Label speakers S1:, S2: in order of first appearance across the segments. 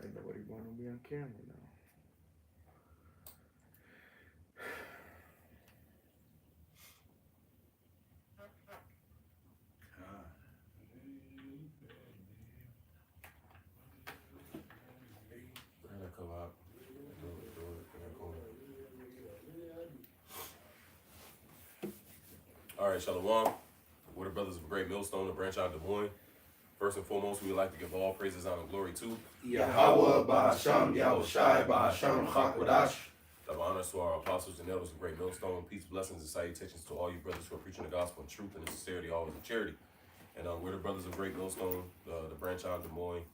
S1: Ain't nobody want to be on camera now.
S2: That'll come out. All right, Shalom. We're the brothers of Great Millstone, the branch out of Des Moines. First and foremost, we would like to give all praises, honor, and glory to
S3: Yahweh, Ba'asham, Yahushai, Ba'asham, Chakwadash.
S2: Double honors to our apostles and elders of Great Millstone. Peace, blessings, and salutations to all you brothers who are preaching the gospel in truth and in sincerity, always in charity. And we're the brothers of Great Millstone, the branch out of Des Moines.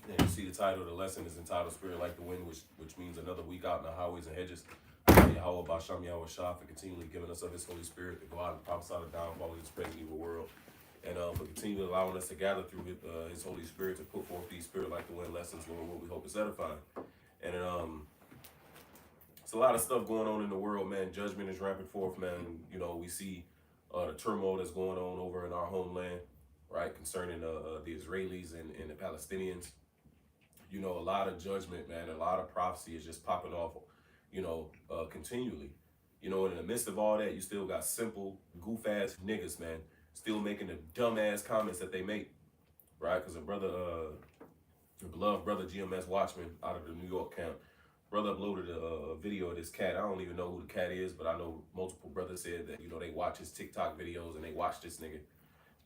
S2: And you see the title of the lesson is entitled Spirit Like the Wind, which means another week out in the highways and hedges. Yahweh Ba'asham Yahushai for continually giving us of his Holy Spirit to go out and prophesy the downfall of this present evil world. And for continually allowing us to gather through his Holy Spirit to put forth these Spirit Like the Wind lessons, Lord, what we hope is edifying. And it's a lot of stuff going on in the world, man. Judgment is rampant forth, man. You know, we see the turmoil that's going on over in our homeland, right, concerning the Israelis and the Palestinians. You know, a lot of judgment, man, a lot of prophecy is just popping off, you know, continually. You know, and in the midst of all that, you still got simple, goof-ass niggas, man, still making the dumb-ass comments that they make, right? Because your beloved brother GMS Watchman out of the New York camp, brother uploaded a video of this cat. I don't even know who the cat is, but I know multiple brothers said that, you know, they watch his TikTok videos and they watch this nigga,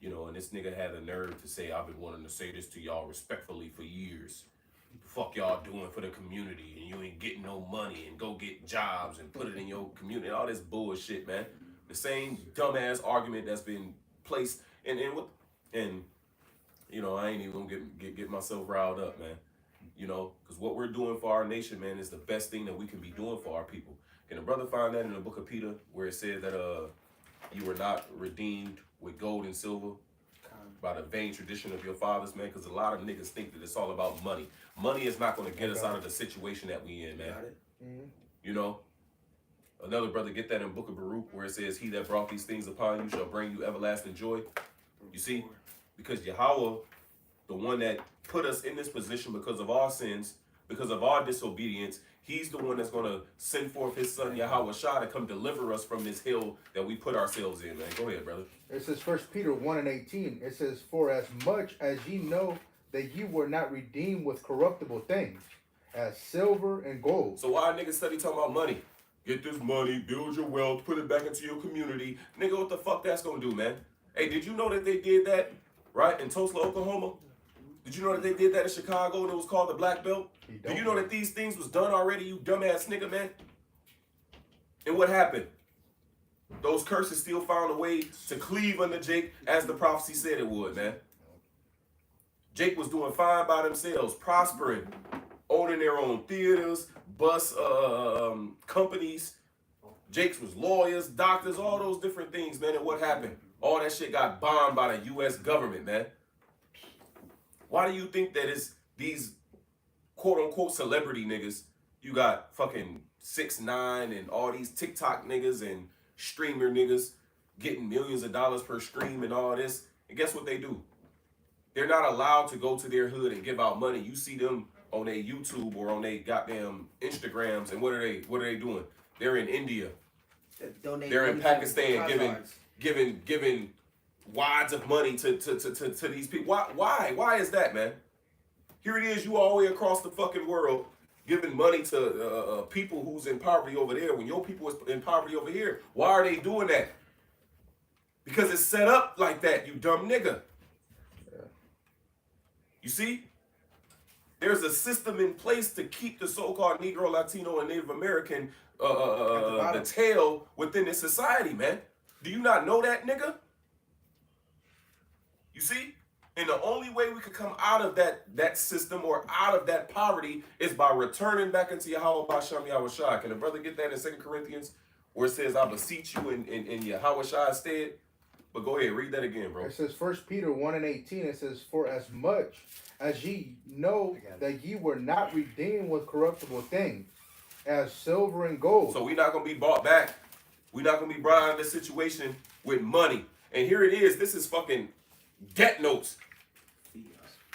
S2: you know, and this nigga had the nerve to say, I've been wanting to say this to y'all respectfully for years. Fuck y'all doing for the community, and you ain't getting no money, and go get jobs and put it in your community. All this bullshit, man. The same dumbass argument that's been placed and you know, I ain't even gonna get myself riled up, man. You know, because what we're doing for our nation, man, is the best thing that we can be doing for our people. Can a brother find that in the book of Peter, where it said that you were not redeemed with gold and silver by the vain tradition of your fathers, man? Because a lot of niggas think that it's all about money. Money is not going to get us out of the situation that we in, man.
S3: Got it?
S1: Mm-hmm.
S2: You know? Another brother, get that in Book of Baruch, where it says, he that brought these things upon you shall bring you everlasting joy. You see? Because Yahweh, the one that put us in this position because of our sins, because of our disobedience, he's the one that's going to send forth his son, Yahweh Shah, to come deliver us from this hill that we put ourselves in, man. Go ahead, brother.
S1: It says 1 Peter 1:18. It says, for as much as ye know that ye were not redeemed with corruptible things, as silver and gold.
S2: So why niggas study talking about money? Get this money, build your wealth, put it back into your community. Nigga, what the fuck that's gonna do, man? Hey, did you know that they did that, right, in Tulsa, Oklahoma? Did you know that they did that in Chicago and it was called the Black Belt? Do you know that these things was done already, you dumbass nigga, man? And what happened? Those curses still found a way to cleave unto Jake as the prophecy said it would, man. Jake was doing fine by themselves, prospering, owning their own theaters, bus companies. Jake's was lawyers, doctors, all those different things, man. And what happened? All that shit got bombed by the U.S. government, man. Why do you think that it's these quote-unquote celebrity niggas? You got fucking 6ix9ine and all these TikTok niggas and streamer niggas getting millions of dollars per stream and all this. And guess what they do? They're not allowed to go to their hood and give out money. You see them on their YouTube or on their goddamn Instagrams, and what are they doing? They're in India. They're in Pakistan giving wads of money to these people. Why is that, man? Here it is, you all the way across the fucking world giving money to people who's in poverty over there when your people is in poverty over here. Why are they doing that? Because it's set up like that, you dumb nigga. You see? There's a system in place to keep the so-called Negro, Latino, and Native American the tail within this society, man. Do you not know that, nigga? You see? And the only way we could come out of that system or out of that poverty is by returning back into Yahweh Ba'asham Yahushai. Can the brother get that in 2 Corinthians where it says, I beseech you in Yahweh Shai's stead? But go ahead, read that again, bro.
S1: It says 1 Peter 1:18. It says, for as much as ye know that ye were not redeemed with corruptible things, as silver and gold.
S2: So we're not going to be bought back. We're not going to be brought out of this situation with money. And here it is. This is fucking debt notes.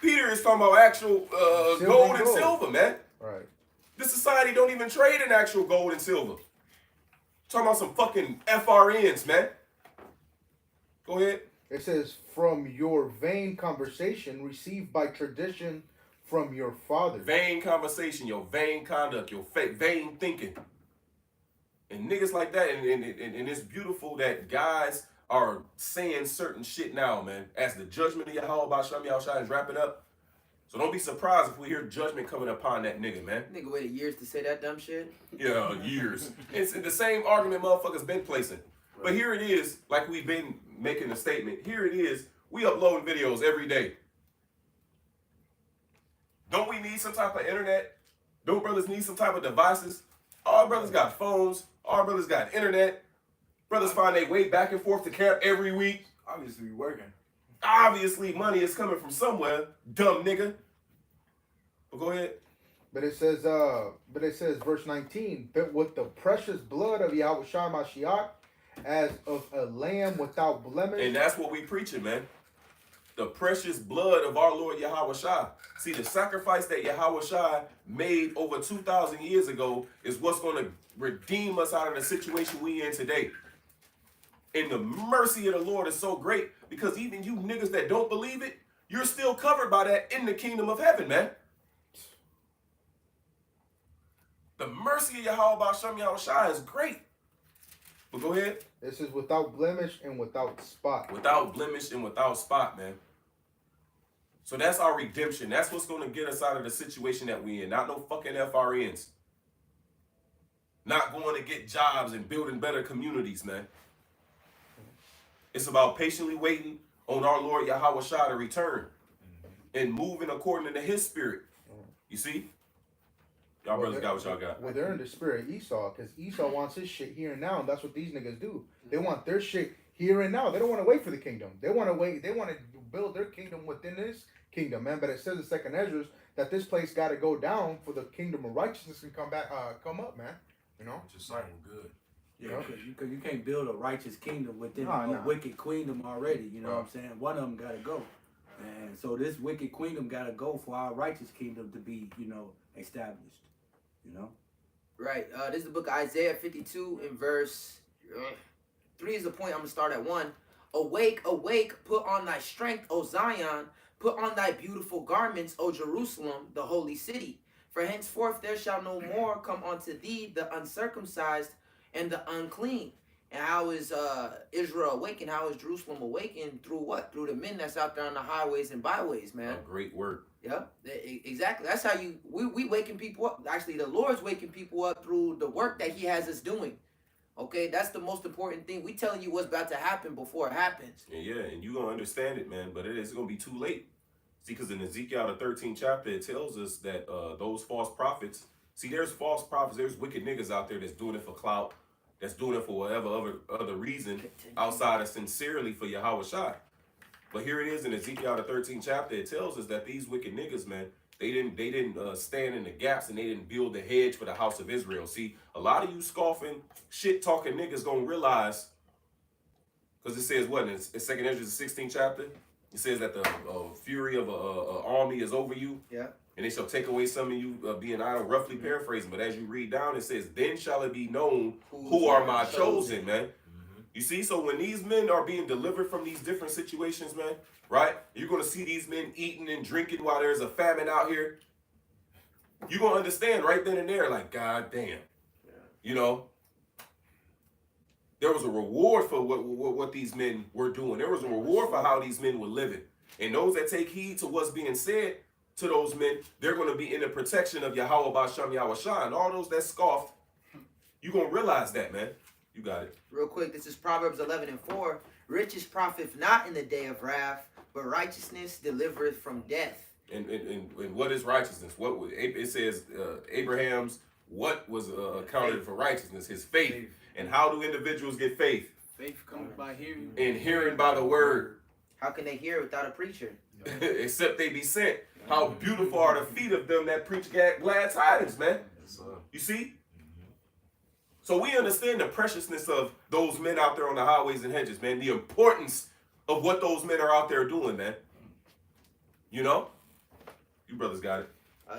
S2: Peter is talking about actual gold and silver, man.
S1: Right.
S2: This society don't even trade in actual gold and silver. Talking about some fucking FRNs, man. Go ahead.
S1: It says, from your vain conversation received by tradition from your fathers.
S2: Vain conversation, your vain conduct, your vain thinking. And niggas like that, and it's beautiful that guys are saying certain shit now, man. As the judgment of Yahweh Ba'Shem Yahushua is wrapping up. So don't be surprised if we hear judgment coming upon that nigga, man.
S4: Nigga waited years to say that dumb shit.
S2: Yeah, years. It's the same argument motherfuckers been placing. But here it is, like we've been making a statement. Here it is, we uploading videos every day. Don't we need some type of internet? Don't brothers need some type of devices? All brothers got phones. All brothers got internet. Brothers find their way back and forth to camp every week.
S3: Obviously, we working.
S2: Obviously, money is coming from somewhere, dumb nigga. But go ahead.
S1: But it says, verse 19, but with the precious blood of Yahweh Shai Mashiach, as of a lamb without blemish.
S2: And that's what we preaching, man. The precious blood of our Lord Yahweh Shai. See, the sacrifice that Yahweh Shai made over 2,000 years ago is what's going to redeem us out of the situation we in today. And the mercy of the Lord is so great because even you niggas that don't believe it, you're still covered by that in the kingdom of heaven, man. The mercy of Yahweh Ba'Shem Yahushua is great. But go ahead.
S1: It says without blemish and without spot.
S2: Without blemish and without spot, man. So that's our redemption. That's what's going to get us out of the situation that we in. Not no fucking FRNs. Not going to get jobs and building better communities, man. It's about patiently waiting on our Lord Yahweh Shai to return and moving according to his spirit. You see? Y'all brothers got what y'all got.
S1: Well, they're in the spirit of Esau, because Esau wants his shit here and now, and that's what these niggas do. They want their shit here and now. They don't want to wait for the kingdom. They want to wait. They want to build their kingdom within this kingdom, man. But it says in 2nd Ezra that this place got to go down for the kingdom of righteousness can come up, man. You know?
S3: Just saying, good.
S5: Yeah, because you can't build a righteous kingdom within
S1: No,
S5: a
S1: no.
S5: wicked queendom already. You know what I'm saying? One of them got to go. And so this wicked queendom got to go for our righteous kingdom to be, established. You know?
S4: Right. This is the book of Isaiah 52 in verse 3 is the point. I'm going to start at 1. Awake, awake, put on thy strength, O Zion. Put on thy beautiful garments, O Jerusalem, the holy city. For henceforth there shall no more come unto thee the uncircumcised and the unclean. And how is Israel awakened? How is Jerusalem awakened? Through what? Through the men that's out there on the highways and byways, man.
S2: A great word.
S4: Yep, exactly. That's how we waking people up. Actually, the Lord's waking people up through the work that he has us doing. Okay, that's the most important thing. We telling you what's about to happen before it happens.
S2: Yeah, and you going to understand it, man, but it's going to be too late. See, because in Ezekiel, the 13th chapter, it tells us that those false prophets, see, there's false prophets, there's wicked niggas out there that's doing it for clout, that's doing it for whatever other reason outside of sincerely for Yahweh Shai. But here it is in Ezekiel, the 13th chapter, it tells us that these wicked niggas, man, they didn't stand in the gaps and they didn't build the hedge for the house of Israel. See, a lot of you scoffing, shit-talking niggas gonna realize, because it says what, in 2nd Ezra, the 16th chapter, it says that the fury of an army is over you.
S4: Yeah.
S2: And they shall take away some of you being idle, roughly paraphrasing. But as you read down, it says, then shall it be known who are my chosen, man. You see, so when these men are being delivered from these different situations, man, right? You're going to see these men eating and drinking while there's a famine out here. You're going to understand right then and there, like, God damn. You know? There was a reward for what these men were doing. There was a reward for how these men were living. And those that take heed to what's being said to those men, they're going to be in the protection of Yahweh Ba'Shem Yahushua. And all those that scoffed, you're going to realize that, man. You got it.
S4: Real quick, this is Proverbs 11:4. Riches profit not in the day of wrath, but righteousness delivereth from death.
S2: And what is righteousness? It says Abraham's what was accounted for righteousness? His faith. And how do individuals get faith?
S5: Faith comes by hearing.
S2: And hearing by the word.
S4: How can they hear without a preacher?
S2: Except they be sent. How beautiful are the feet of them that preach glad tidings, man. You see? So we understand the preciousness of those men out there on the highways and hedges, man. The importance of what those men are out there doing, man. You know? You brothers got it.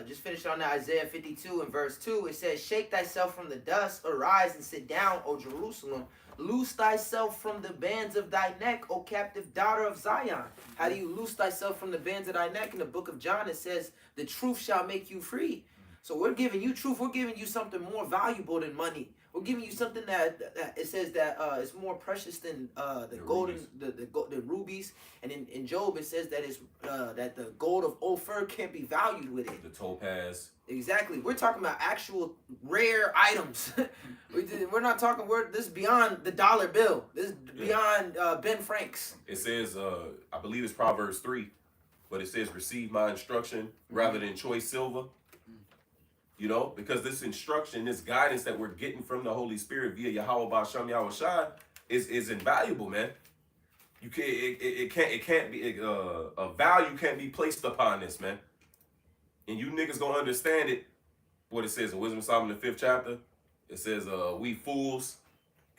S4: Just finish on that Isaiah 52 and verse 2. It says, shake thyself from the dust, arise and sit down, O Jerusalem. Loose thyself from the bands of thy neck, O captive daughter of Zion. How do you loose thyself from the bands of thy neck? In the book of John, it says, the truth shall make you free. So we're giving you truth. We're giving you something more valuable than money. We're giving you something that it says that is more precious than the golden, the rubies. And in Job, it says that it's that the gold of Ophir can't be valued with it.
S2: The topaz.
S4: Exactly. We're talking about actual rare items. We're not talking. This is beyond the dollar bill. This is beyond Ben Franks.
S2: It says, I believe it's Proverbs 3, but it says, receive my instruction rather than choice silver. You know, because this instruction, this guidance that we're getting from the Holy Spirit via Yahweh Ba'Shem Yahweh Shai is invaluable, man. You can't, it can't be a value can't be placed upon this, man. And you niggas gonna understand it. What it says in Wisdom of Solomon, the 5th chapter. It says, we fools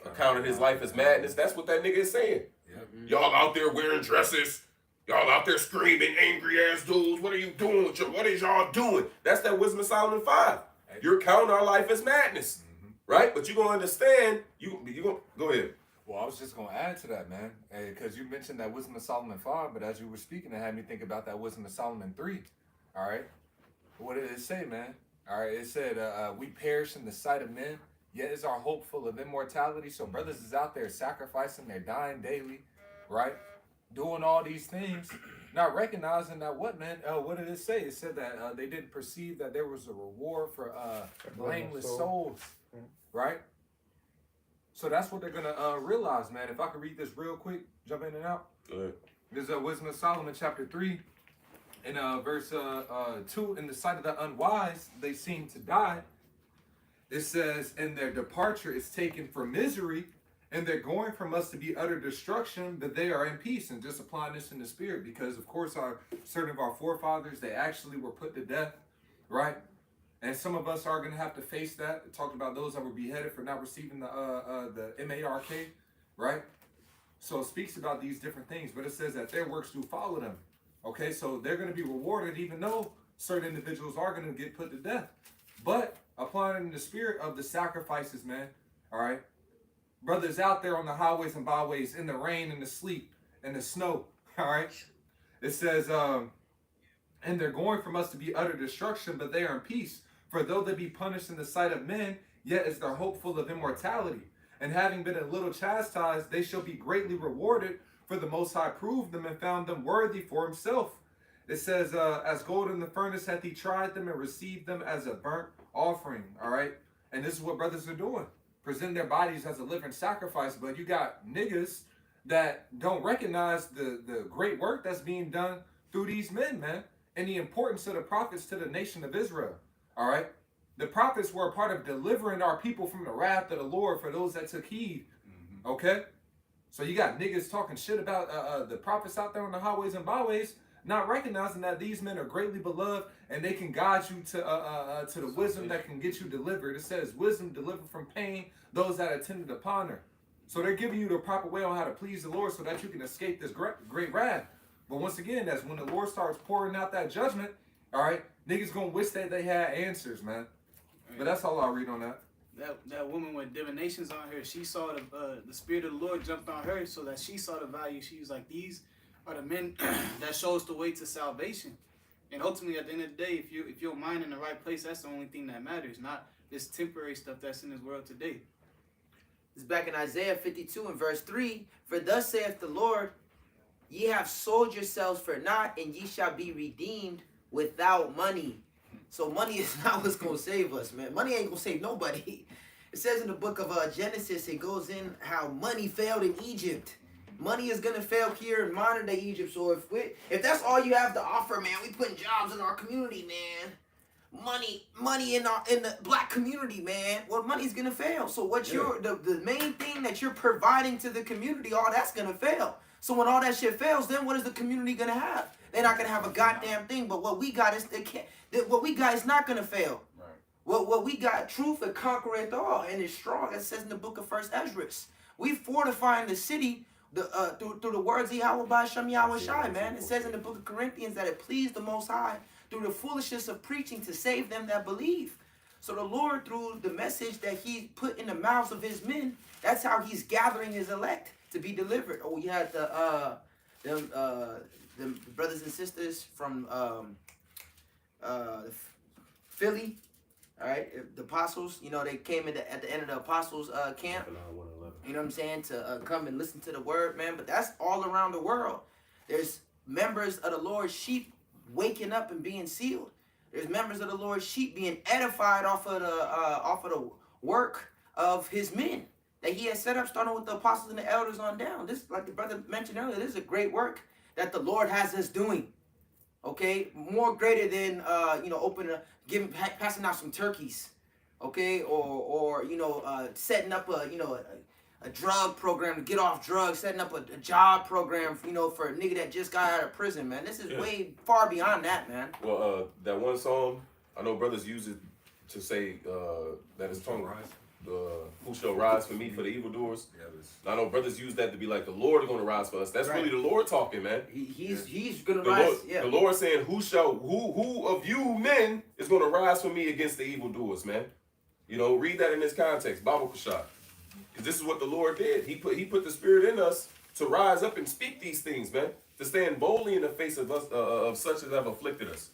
S2: accounted his life as madness. That's what that nigga is saying.
S3: Yep.
S2: Y'all out there wearing dresses. Y'all out there screaming, angry ass dudes. What are you doing with your? What is y'all doing? That's that Wisdom of Solomon 5. You're counting our life as madness, right? But you gonna understand. You gonna go ahead.
S3: Well, I was just gonna add to that, man, because you mentioned that Wisdom of Solomon 5, but as you were speaking, it had me think about that Wisdom of Solomon 3. All right, what did it say, man? All right, it said, "We perish in the sight of men, yet is our hope full of immortality." So brothers is out there sacrificing, they're dying daily, right? Doing all these things, not recognizing that what, man? What did it say? It said that they didn't perceive that there was a reward for blameless souls, right? So that's what they're gonna realize, man. If I could read this real quick, jump in and out.
S2: Go ahead.
S3: There's Wisdom of Solomon, chapter 3, and verse 2. In the sight of the unwise, they seem to die. It says, and their departure is taken for misery, and they're going from us to be utter destruction, but they are in peace. And just applying this in the spirit, because of course certain of our forefathers, they actually were put to death, right? And some of us are going to have to face that. It talked about those that were beheaded for not receiving the MARK, right? So it speaks about these different things, but it says that their works do follow them. Okay, so they're going to be rewarded, even though certain individuals are going to get put to death. But applying in the spirit of the sacrifices, man, all right? Brothers out there on the highways and byways, in the rain and the sleet and the snow, all right? It says, and they're going from us to be utter destruction, but they are in peace. For though they be punished in the sight of men, yet is their hope full of immortality. And having been a little chastised, they shall be greatly rewarded. For the Most High proved them and found them worthy for himself. It says, as gold in the furnace hath he tried them and received them as a burnt offering, all right? And this is what brothers are doing. Present their bodies as a living sacrifice, but you got niggas that don't recognize the great work that's being done through these men, man, and the importance of the prophets to the nation of Israel, all right? The prophets were a part of delivering our people from the wrath of the Lord for those that took heed, okay? So you got niggas talking shit about the prophets out there on the highways and byways, not recognizing that these men are greatly beloved and they can guide you to the wisdom that can get you delivered. It says, wisdom delivered from pain, those that attended upon her. So they're giving you the proper way on how to please the Lord so that you can escape this great wrath. But once again, that's when the Lord starts pouring out that judgment, all right, niggas gonna wish that they had answers, man. But that's all I'll read on that.
S6: That woman with divinations on her, she saw the Spirit of the Lord jumped on her so that she saw the value. She was like, these are the men that shows the way to salvation. And ultimately, at the end of the day, if your mind in the right place, that's the only thing that matters, not this temporary stuff that's in this world today.
S4: It's back in Isaiah 52 and verse 3. For thus saith the Lord, ye have sold yourselves for naught, and ye shall be redeemed without money. So money is not what's going to save us, man. Money ain't going to save nobody. It says in the book of Genesis, it goes in how money failed in Egypt. Money is going to fail here in modern day Egypt. So if that's all you have to offer, man, we putting jobs in our community, man. Money in the black community, man. Well, money's going to fail. So what the main thing that you're providing to the community, all that's going to fail. So when all that shit fails, then what is the community going to have? They're not going to have a goddamn thing. But what we got is what we got is not going to fail. Right. What we got, truth and conquereth all, and it's strong. It says in the book of 1 Esdras. We fortifying the city through the words of Yahweh Ba'Shem Yahweh Shai, man. It says in the book of Corinthians that it pleased the Most High through the foolishness of preaching to save them that believe. So the Lord, through the message that he put in the mouths of his men, that's how he's gathering his elect to be delivered. Oh, you had the brothers and sisters from Philly, all right, the apostles, you know, they came at the end of the apostles' camp. You know what I'm saying? To come and listen to the word, man. But that's all around the world. There's members of the Lord's sheep waking up and being sealed. There's members of the Lord's sheep being edified off of the work of his men that he has set up, starting with the apostles and the elders on down. This, like the brother mentioned earlier, this is a great work that the Lord has us doing. Okay, more greater than passing out some turkeys. Okay, or setting up a drug program to get off drugs, setting up a job program, for a nigga that just got out of prison, man. This is way far beyond that, man.
S2: Well, that one song, I know brothers use it to say that it's tongue rise. Who shall rise for me for the evildoers? I know brothers use that to be like the Lord is going to rise for us. That's really the Lord talking, man.
S4: He's going to rise.
S2: Lord, the Lord saying, who of you men is going to rise for me against the evildoers, man? Read that in this context, Bible Kashah. Because this is what the Lord did. He put the Spirit in us to rise up and speak these things, man. To stand boldly in the face of us, of such as have afflicted us.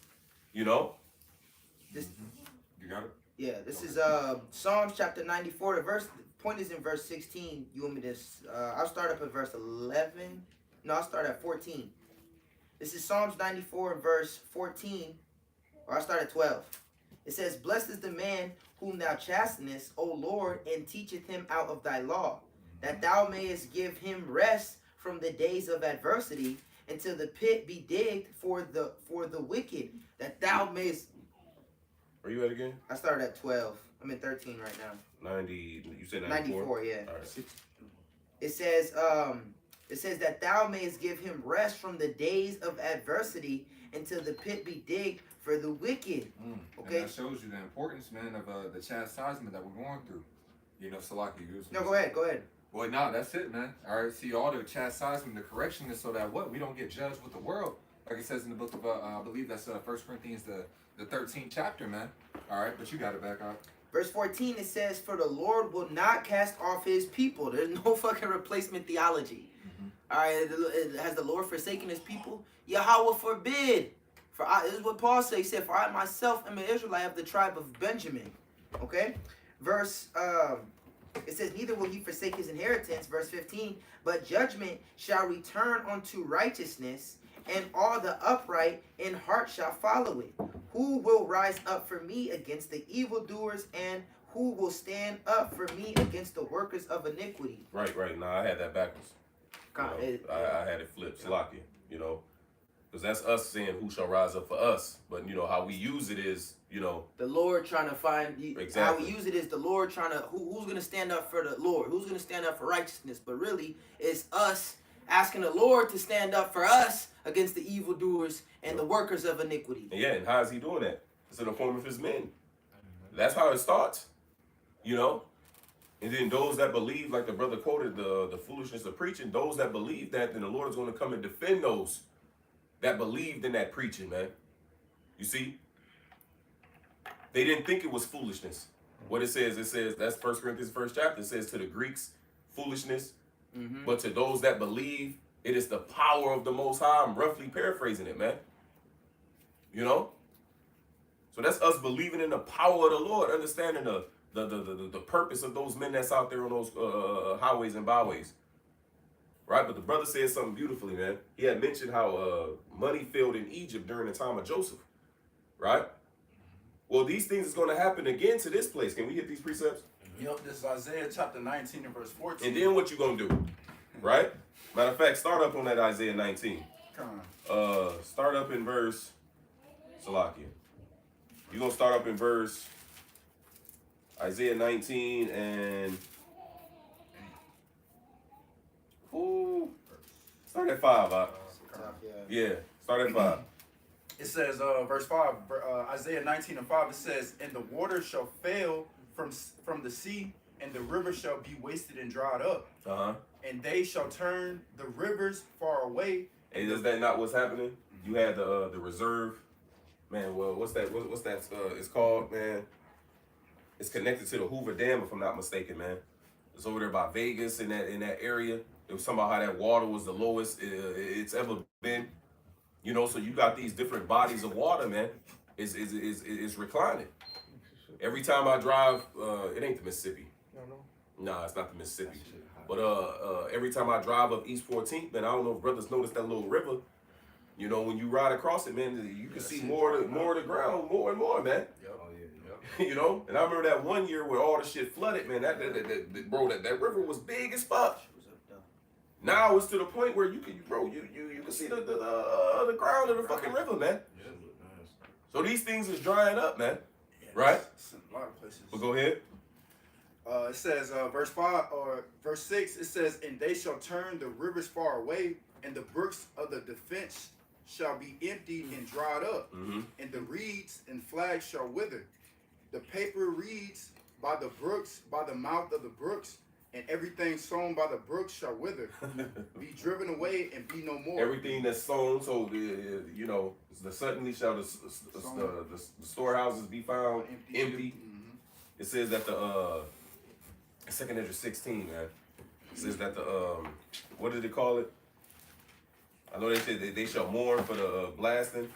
S4: This,
S2: you got it?
S4: Yeah, this is Psalms chapter 94. The point is in verse 16. You want me to? I'll start up at verse 11. No, I'll start at 14. This is Psalms 94 and verse 14. Or I'll start at 12. It says, "Blessed is the man whom thou chastenest, O Lord, and teacheth him out of thy law, that thou mayest give him rest from the days of adversity, until the pit be digged for the wicked, that thou mayest."
S2: Where you at again?
S4: I started at 12. I'm at 13 right now.
S2: 90. You said 94?
S4: 94, yeah.
S2: All right.
S4: It says that thou mayest give him rest from the days of adversity, until the pit be digged for the wicked. Okay.
S3: And that shows you the importance, man, of the chastisement that we're going through. Salaki.
S4: No, go ahead.
S3: Well, no, that's it, man. All right, see, all the chastisement, the correction is so that we don't get judged with the world. Like it says in the book of, I believe that's 1 Corinthians, the 13th chapter, man. All right, but you got it back up.
S4: Verse 14, it says, "For the Lord will not cast off his people." There's no fucking replacement theology. All right, has the Lord forsaken his people? Yahweh forbid. This is what Paul said. He said, "For I myself am an Israelite of the tribe of Benjamin." Okay? Verse, it says, "Neither will he forsake his inheritance." Verse 15, "But judgment shall return unto righteousness, and all the upright in heart shall follow it. Who will rise up for me against the evildoers, and who will stand up for me against the workers of iniquity?"
S2: Right. Nah, I had that backwards.
S4: God,
S2: I had it flipped, Salaki, because that's us saying who shall rise up for us. But how we use it is,
S4: the Lord trying to find you.
S2: Exactly.
S4: How we use it is the Lord trying to who's going to stand up for the Lord, who's going to stand up for righteousness. But really, it's us asking the Lord to stand up for us against the evildoers and the workers of iniquity.
S2: And how is he doing that? It's in the form of his men. That's how it starts, And then those that believe, like the brother quoted, the foolishness of preaching, those that believe that, then the Lord is going to come and defend those that believed in that preaching, man. You see? They didn't think it was foolishness. What it says, that's 1 Corinthians 1st chapter. It says to the Greeks, foolishness. But to those that believe, it is the power of the Most High. I'm roughly paraphrasing it, man. So that's us believing in the power of the Lord, understanding the purpose of those men that's out there on those highways and byways. Right? But the brother said something beautifully, man. He had mentioned how money failed in Egypt during the time of Joseph. Right? Well, these things is going to happen again to this place. Can we hit these precepts?
S7: Yep, this is Isaiah chapter 19 and verse 14.
S2: And then what you going to do? Right? Matter of fact, start up on that Isaiah 19. Start up in verse Salakia. You're going to start up in verse Isaiah 19 and start at 5. Yeah, start at 5.
S7: It says, verse 5, Isaiah 19 and 5, it says, "And the water shall fail from the sea, and the river shall be wasted and dried up. And they shall turn the rivers far away."
S2: And is that not what's happening? You had the reserve Man, well, what's that? What's that? It's called, man. It's connected to the Hoover Dam, if I'm not mistaken, man. It's over there by Vegas in that area. It was talking about how that water was the lowest it's ever been. You know, so you got these different bodies of water, man. It's reclining. Every time I drive, it ain't the Mississippi. Nah, it's not the Mississippi. But every time I drive up East 14th, man, I don't know if brothers notice that little river. You know, when you ride across it, man, you can see more of the ground, more and more, man. You know, and I remember that one year where all the shit flooded, man. That river was big as fuck. Now it's to the point where you can see the ground of the fucking river, man. So these things is drying up, man. Right?
S7: A lot of places.
S2: But go ahead.
S7: It says, verse 5 or verse 6, it says, and they shall turn the rivers far away, and the brooks of the defense shall be emptied and dried up, and the reeds and flags shall wither. The paper reeds by the brooks, by the mouth of the brooks, and everything sown by the brooks shall wither, be driven away and be no more.
S2: Everything that's sown, so the suddenly shall the storehouses be found empty. It says that the 2nd Ezra 16, man. It says that the what did they call it? I know they said they shall mourn for the blasting,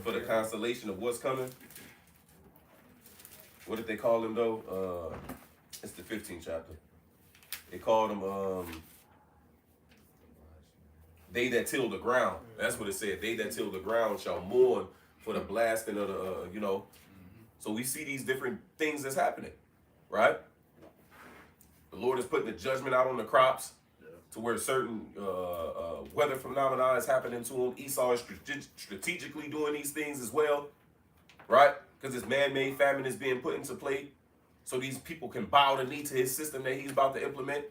S2: for the consolation of what's coming. What did they call them though? It's the 15th chapter. They called them they that till the ground. That's what it said. They that till the ground shall mourn for the blasting of the So we see these different things that's happening, right? The Lord is putting the judgment out on the crops to where certain weather phenomena is happening to them. Esau is strategically doing these things as well, right? Because this man-made famine is being put into play, so these people can bow the knee to his system that he's about to implement.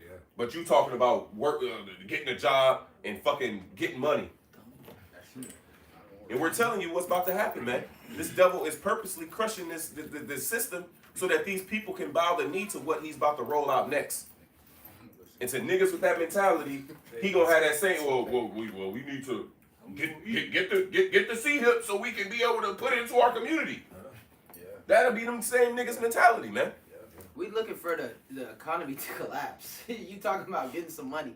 S2: Yeah. But you talking about work, getting a job and fucking getting money. And we're telling you what's about to happen, man. This devil is purposely crushing this system so that these people can bow the knee to what he's about to roll out next. And to niggas with that mentality, he gonna have that saying, we need to get the C-hip so we can be able to put it into our community. That'll be them same niggas mentality, man.
S4: We looking for the economy to collapse. You talking about getting some money.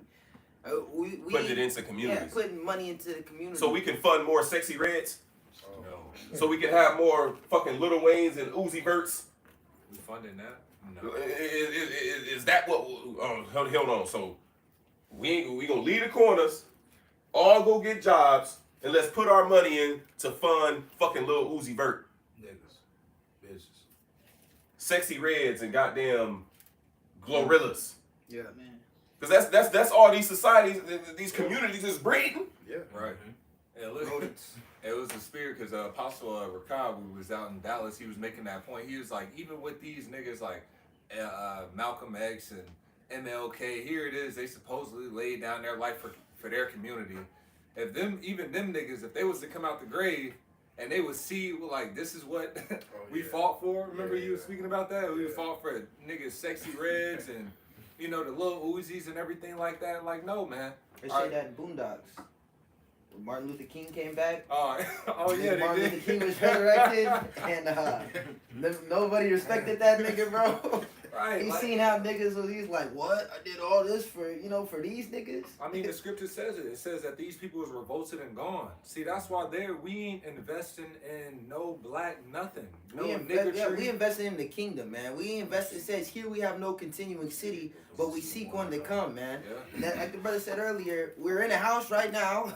S4: We
S2: putting it into communities.
S4: Yeah, putting money into the community.
S2: So we can fund more Sexy Reds. So we can have more fucking Lil Waynes and Uzi Verts.
S3: We funding that? No.
S2: Is that what? Hold on. So we gonna leave the corners, all go get jobs, and let's put our money in to fund fucking Lil Uzi Vert. Sexy Reds and goddamn Glorillas.
S4: Yeah, man.
S2: Because that's all these societies, these communities is breeding.
S7: Yeah.
S3: Right. Yeah, look, it was the spirit because Apostle Rakab, who was out in Dallas, he was making that point. He was like, even with these niggas like Malcolm X and MLK, here it is, they supposedly laid down their life for their community. If them niggas, if they was to come out the grave, and they would see, like, this is what we fought for. Remember you were speaking about that? We fought for niggas Sexy Reds and, the little Uzis and everything like that. Like, no, man.
S4: They say that in Boondocks. When Martin Luther King came back.
S3: Oh yeah,
S4: Martin Luther King was resurrected, and nobody respected that nigga, bro.
S3: Right.
S4: He seen how niggas was. He's like, what? I did all this for these niggas.
S3: I mean, the scripture says it. It says that these people was revolted and gone. See, that's why we ain't investing in no black nothing. No nigga.
S4: We invested in the kingdom, man. We invested. It says here we have no continuing city, but we seek one to come, man. Yeah. And that, like the brother said earlier, we're in a house right now.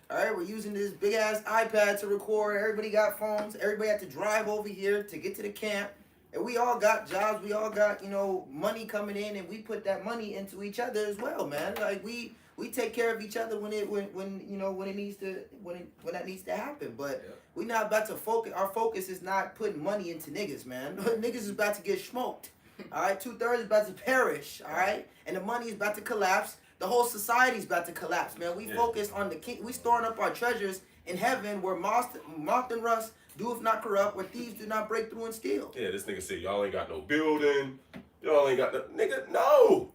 S4: All right, we're using this big ass iPad to record. Everybody got phones. Everybody had to drive over here to get to the camp. And we all got jobs, we all got, money coming in, and we put that money into each other as well, man. Like we take care of each other when that needs to happen. But we not about to focus. Our focus is not putting money into niggas, man. Niggas is about to get smoked. All right, 2/3 is about to perish. All right, and the money is about to collapse. The whole society is about to collapse, man. We focus on the king. We storing up our treasures in heaven, where moth and rust doeth not corrupt, where thieves do not break through and steal.
S2: Yeah, this nigga said y'all ain't got no building. Y'all ain't got no nigga. No.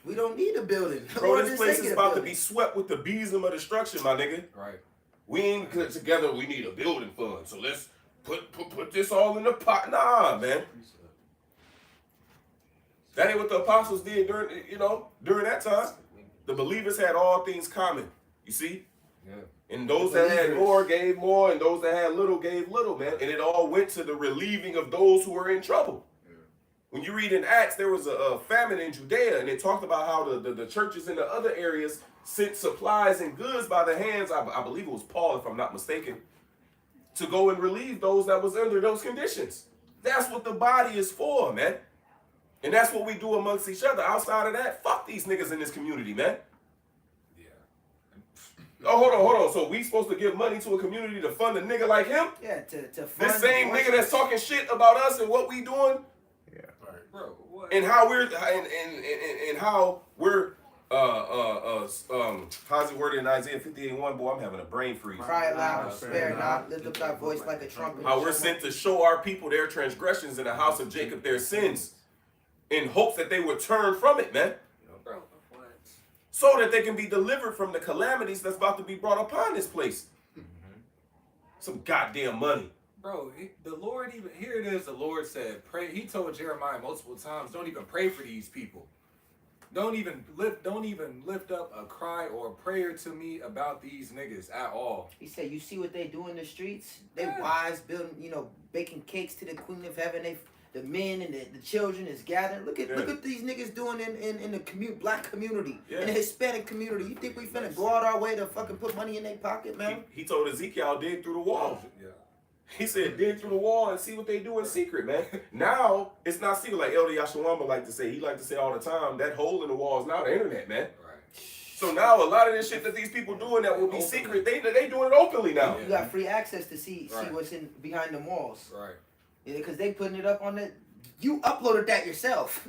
S4: We don't need a building.
S2: Bro, this place is about to be swept with the besom of destruction, my nigga.
S3: Right.
S2: We ain't put together. We need a building fund, so let's put this all in the pot. Nah, man. That ain't what the apostles did during that time. The believers had all things common. You see?
S3: Yeah.
S2: And those that had more gave more, and those that had little gave little, man. And it all went to the relieving of those who were in trouble. Yeah. When you read in Acts, there was a famine in Judea, and it talked about how the churches in the other areas sent supplies and goods by the hands, I believe it was Paul, if I'm not mistaken, to go and relieve those that was under those conditions. That's what the body is for, man. And that's what we do amongst each other. Outside of that, fuck these niggas in this community, man. Oh, hold on. So we supposed to give money to a community to fund a nigga like him?
S4: Yeah, to fund
S2: this same nigga that's talking shit about us and what we doing?
S1: Yeah.
S3: Right. Bro, what?
S2: And how we're and how we're how's it worded in Isaiah 58:1? Boy, I'm having a brain freeze.
S4: Cry aloud, spare not, lift up thy voice like a trumpet.
S2: How we're sent to show our people their transgressions in the house of Jacob their sins, in hopes that they would turn from it, man.
S3: Bro, what?
S2: So that they can be delivered from the calamities that's about to be brought upon this place. Some goddamn money.
S3: Bro, the Lord even, here it is, the Lord said, pray. He told Jeremiah multiple times, don't even pray for these people. Don't even lift up a cry or a prayer to me about these niggas at all.
S4: He said, you see what they do in the streets? They wives building, baking cakes to the Queen of Heaven. The men and the children is gathering. Look at these niggas doing in the black community, in the Hispanic community. You think we finna go out our way to fucking put money in their pocket, man?
S2: He told Ezekiel, dig through the wall.
S3: Yeah.
S2: He said, dig through the wall and see what they do in secret, man. Now, it's not secret like Elder Yashawamba like to say. He like to say all the time, that hole in the wall is now the internet, man.
S3: Right.
S2: So now a lot of this shit that these people doing that will be secret, they doing it openly now.
S4: You got free access to see what's in behind the walls.
S3: Right.
S4: Yeah, because they putting it up on the... You uploaded that yourself.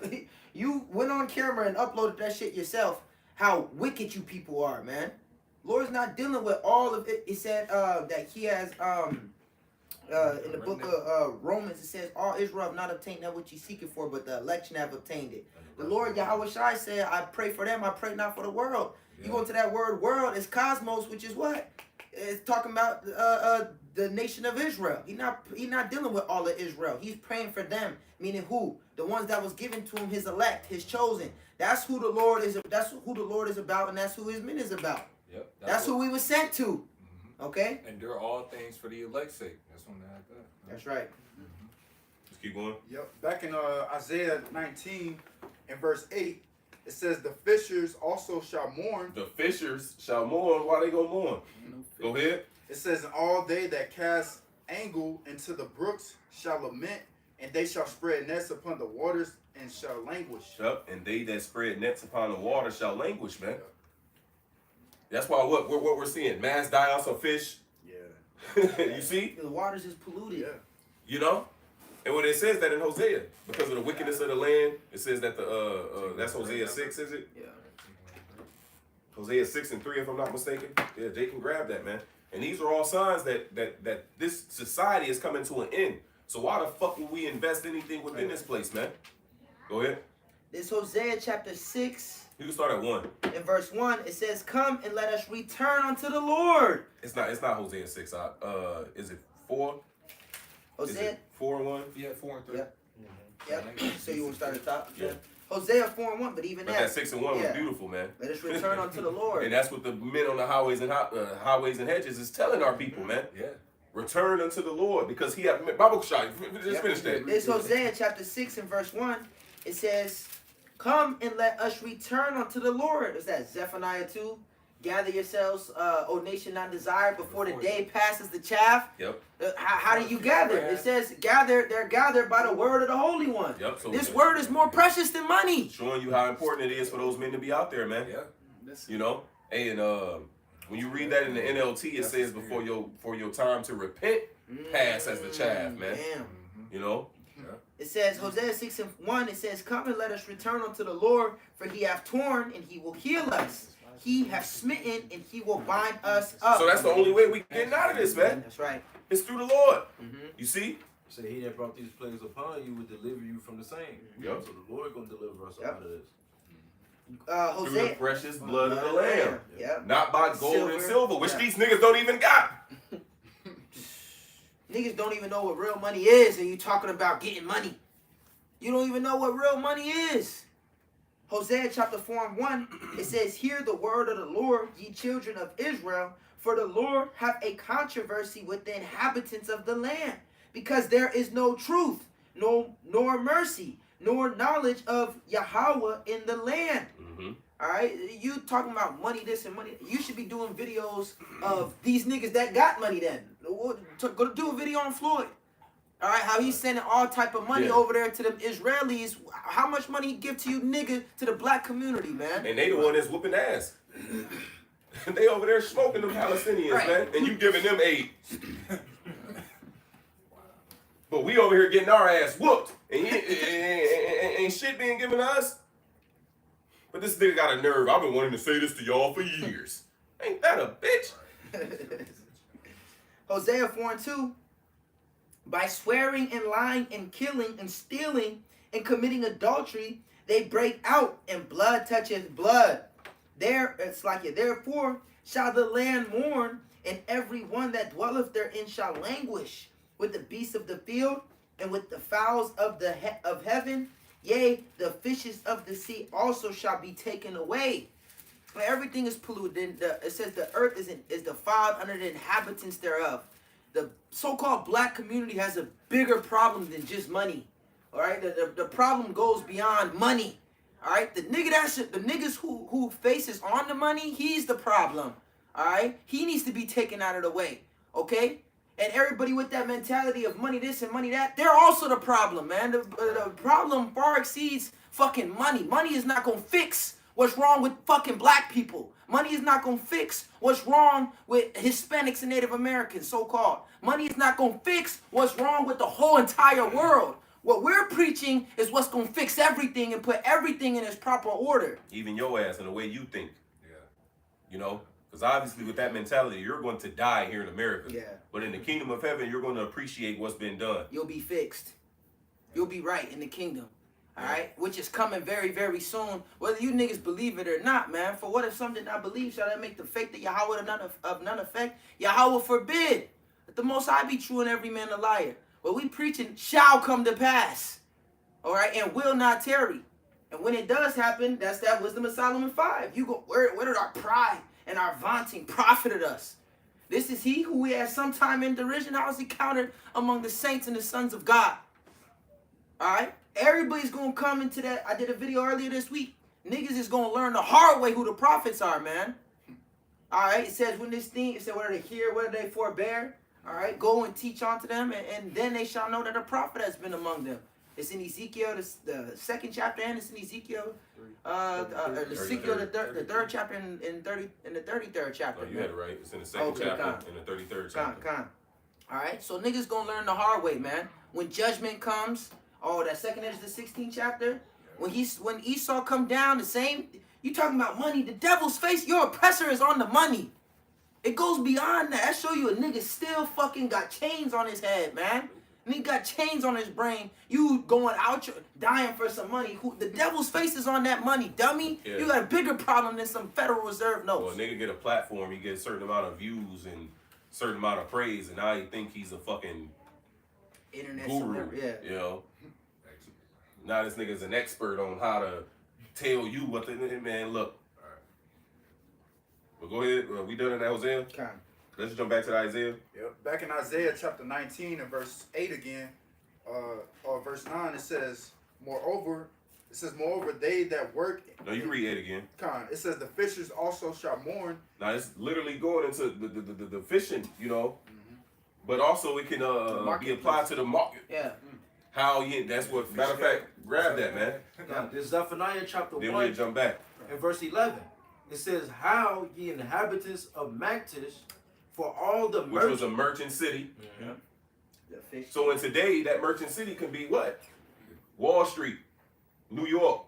S4: You went on camera and uploaded that shit yourself. How wicked you people are, man. Lord's not dealing with all of it. It said that he has... in the book of Romans, it says, all Israel have not obtained that which ye seeking for, but the election have obtained it. The Lord Yahweh Shai said, I pray for them, I pray not for the world. Yeah. You go into that word world, it's cosmos, which is what? It's talking about the nation of Israel. He not dealing with all of Israel. He's praying for them. Meaning who? The ones that was given to him, his elect, his chosen. That's who the Lord is. That's who the Lord is about, and that's who his men is about. Yep. That's who we were sent to. Okay?
S3: And they're all things for the elect's sake. That's when they have that.
S4: That's right.
S2: Let's keep going.
S7: Yep. Back in Isaiah 19 and verse 8, it says, the fishers also shall mourn.
S2: The fishers shall mourn. Why they gonna mourn? Go ahead.
S7: It says, and all they that cast angle into the brooks shall lament, and they shall spread nets upon the waters and shall languish.
S2: Yep. And they that spread nets upon the water shall languish, man. That's why what we're seeing, mass die-offs of fish.
S7: Yeah.
S2: You see?
S4: The waters is polluted.
S7: Yeah.
S2: You know? And when it says that in Hosea, because of the wickedness of the land, it says that that's Hosea 6, is it?
S4: Yeah.
S2: Hosea 6 and 3, if I'm not mistaken. Yeah, they can grab that, man. And these are all signs that this society is coming to an end. So why the fuck would we invest anything within this place, man? Go ahead.
S4: This Hosea chapter 6.
S2: You can start at 1.
S4: In verse 1, it says, come and let us return unto the Lord.
S2: It's not Hosea 6. Is it 4?
S4: Hosea?
S2: Is it 4 and 1?
S3: Yeah, 4 and 3.
S4: Yep. Yep. So you want to start at the top?
S2: Yeah.
S4: Hosea 4 and 1, but even
S2: But that 6 and 1 was
S4: yeah.
S2: beautiful, man.
S4: Let us return unto the Lord.
S2: And that's what the men on the highways and hedges is telling our people, man.
S3: Yeah.
S2: Return unto the Lord, because he have Bible shot. Just finish that.
S4: This Hosea chapter 6 and verse 1. It says, come and let us return unto the Lord. Is that Zephaniah 2? Gather yourselves, O nation not desired, before the day passes the chaff.
S2: Yep.
S4: How do you gather? It says they're gathered by the word of the Holy One.
S2: Yep. So
S4: This word is more precious than money.
S2: showing you how important it is for those men to be out there, man.
S3: Yeah.
S2: You know? And when you read that in the NLT, it says before your time to repent, pass as the chaff, man.
S4: Damn.
S2: You know?
S4: It says, Hosea 6 and 1, it says, come and let us return unto the Lord, for he hath torn, and he will heal us. He hath smitten, and he will bind us up.
S2: So that's the only way we getting out of this, man.
S4: That's right.
S2: It's through the Lord.
S4: Mm-hmm.
S2: You see?
S8: So he that brought these plagues upon you would deliver you from the same.
S2: Yep.
S8: So the Lord gonna deliver us
S4: Yep.
S8: out of this.
S2: Through the
S4: Hosea.
S2: precious blood of the Lamb.
S4: Yep.
S2: Not by gold and silver, which
S4: Yeah.
S2: these niggas don't even got.
S4: Niggas don't even know what real money is, and you talking about getting money. You don't even know what real money is. Hosea chapter 4 and 1, it says, "Hear the word of the Lord, ye children of Israel, for the Lord hath a controversy with the inhabitants of the land, because there is no truth, nor mercy, nor knowledge of Yahweh in the land."
S2: Mm-hmm.
S4: All right, you talking about money, this and money. You should be doing videos of these niggas that got money. Then go do a video on Floyd. All right, how he's sending all type of money over there to the Israelis. How much money he give to you, nigga, to the black community, man?
S2: And they the one that's whooping ass. They over there smoking them Palestinians,
S4: Right.
S2: man, and you giving them aid. But we over here getting our ass whooped, and ain't shit being given to us. But this nigga got a nerve. I've been wanting to say this to y'all for years. Ain't that a bitch?
S4: Hosea 4 and 2. By swearing and lying and killing and stealing and committing adultery, they break out, and blood toucheth blood. Therefore shall the land mourn, and every one that dwelleth therein shall languish, with the beasts of the field, and with the fowls of of heaven. Yea, the fishes of the sea also shall be taken away. When everything is polluted, it says the earth is defiled under the inhabitants thereof. The so-called black community has a bigger problem than just money. All right, the problem goes beyond money. All right, the niggas who faces on the money, he's the problem. All right, he needs to be taken out of the way. Okay. And everybody with that mentality of money this and money that, they're also the problem, man. The problem far exceeds fucking money. Money is not going to fix what's wrong with fucking black people. Money is not going to fix what's wrong with Hispanics and Native Americans, so-called. Money is not going to fix what's wrong with the whole entire world. What we're preaching is what's going to fix everything and put everything in its proper order.
S2: Even your ass in the way you think. Yeah. You know? Because obviously with that mentality, you're going to die here in America.
S4: Yeah.
S2: But in the kingdom of heaven, you're going to appreciate what's been done.
S4: You'll be fixed. You'll be right in the kingdom. All right? Which is coming very, very soon. Whether you niggas believe it or not, man. For what if some did not believe? Shall that make the faith of Yahweh of none effect? Yahweh forbid. That the Most High be true and every man a liar. What we preaching shall come to pass. All right? And will not tarry. And when it does happen, that's that wisdom of Solomon 5. You go, where did our pride and our vaunting profited us? This is he who we at some time in derision. How is he counted among the saints and the sons of God? All right? Everybody's going to come into that. I did a video earlier this week. Niggas is going to learn the hard way who the prophets are, man. All right? It says when this thing, it said whether they hear, whether they forbear. All right? Go and teach unto them, and then they shall know that a prophet has been among them. It's in Ezekiel, the second chapter, and it's in Ezekiel, the third chapter in the 33rd chapter.
S2: Oh, you had it right. It's in the second chapter, in the 33rd chapter.
S4: All right, so niggas gonna learn the hard way, man. When judgment comes, that second is the 16th chapter. When Esau come down, the same. You talking about money? The devil's face. Your oppressor is on the money. It goes beyond that. I show you a nigga still fucking got chains on his head, man. And he got chains on his brain. You going out, dying for some money. The devil's face is on that money, dummy. Yeah. You got a bigger problem than some Federal Reserve notes.
S2: Well, a nigga get a platform, he get a certain amount of views and certain amount of praise, and now he think he's a fucking
S4: internet
S2: guru.
S4: Yeah.
S2: You know? Now this nigga's an expert on how to tell you what the man look. All right. Well, go ahead. We done in that Hosea?
S4: Okay.
S2: Let's jump back to the Isaiah.
S7: Yep. Back in Isaiah chapter 19 and verse 8 again, or verse 9, it says, moreover, they that work.
S2: No, you read it again.
S7: It says, the fishers also shall mourn.
S2: Now, it's literally going into the fishing, you know, but also it can be applied to the market.
S4: Yeah.
S2: How that's what, matter of fact, grab that, man.
S5: Now, this is Zephaniah chapter
S2: Then
S5: 1
S2: we'll jump back.
S5: and verse 11. It says, how ye inhabitants of Maktish, for all the
S2: Which was a merchant city.
S4: Mm-hmm.
S2: So in today, that merchant city can be what? Wall Street, New York.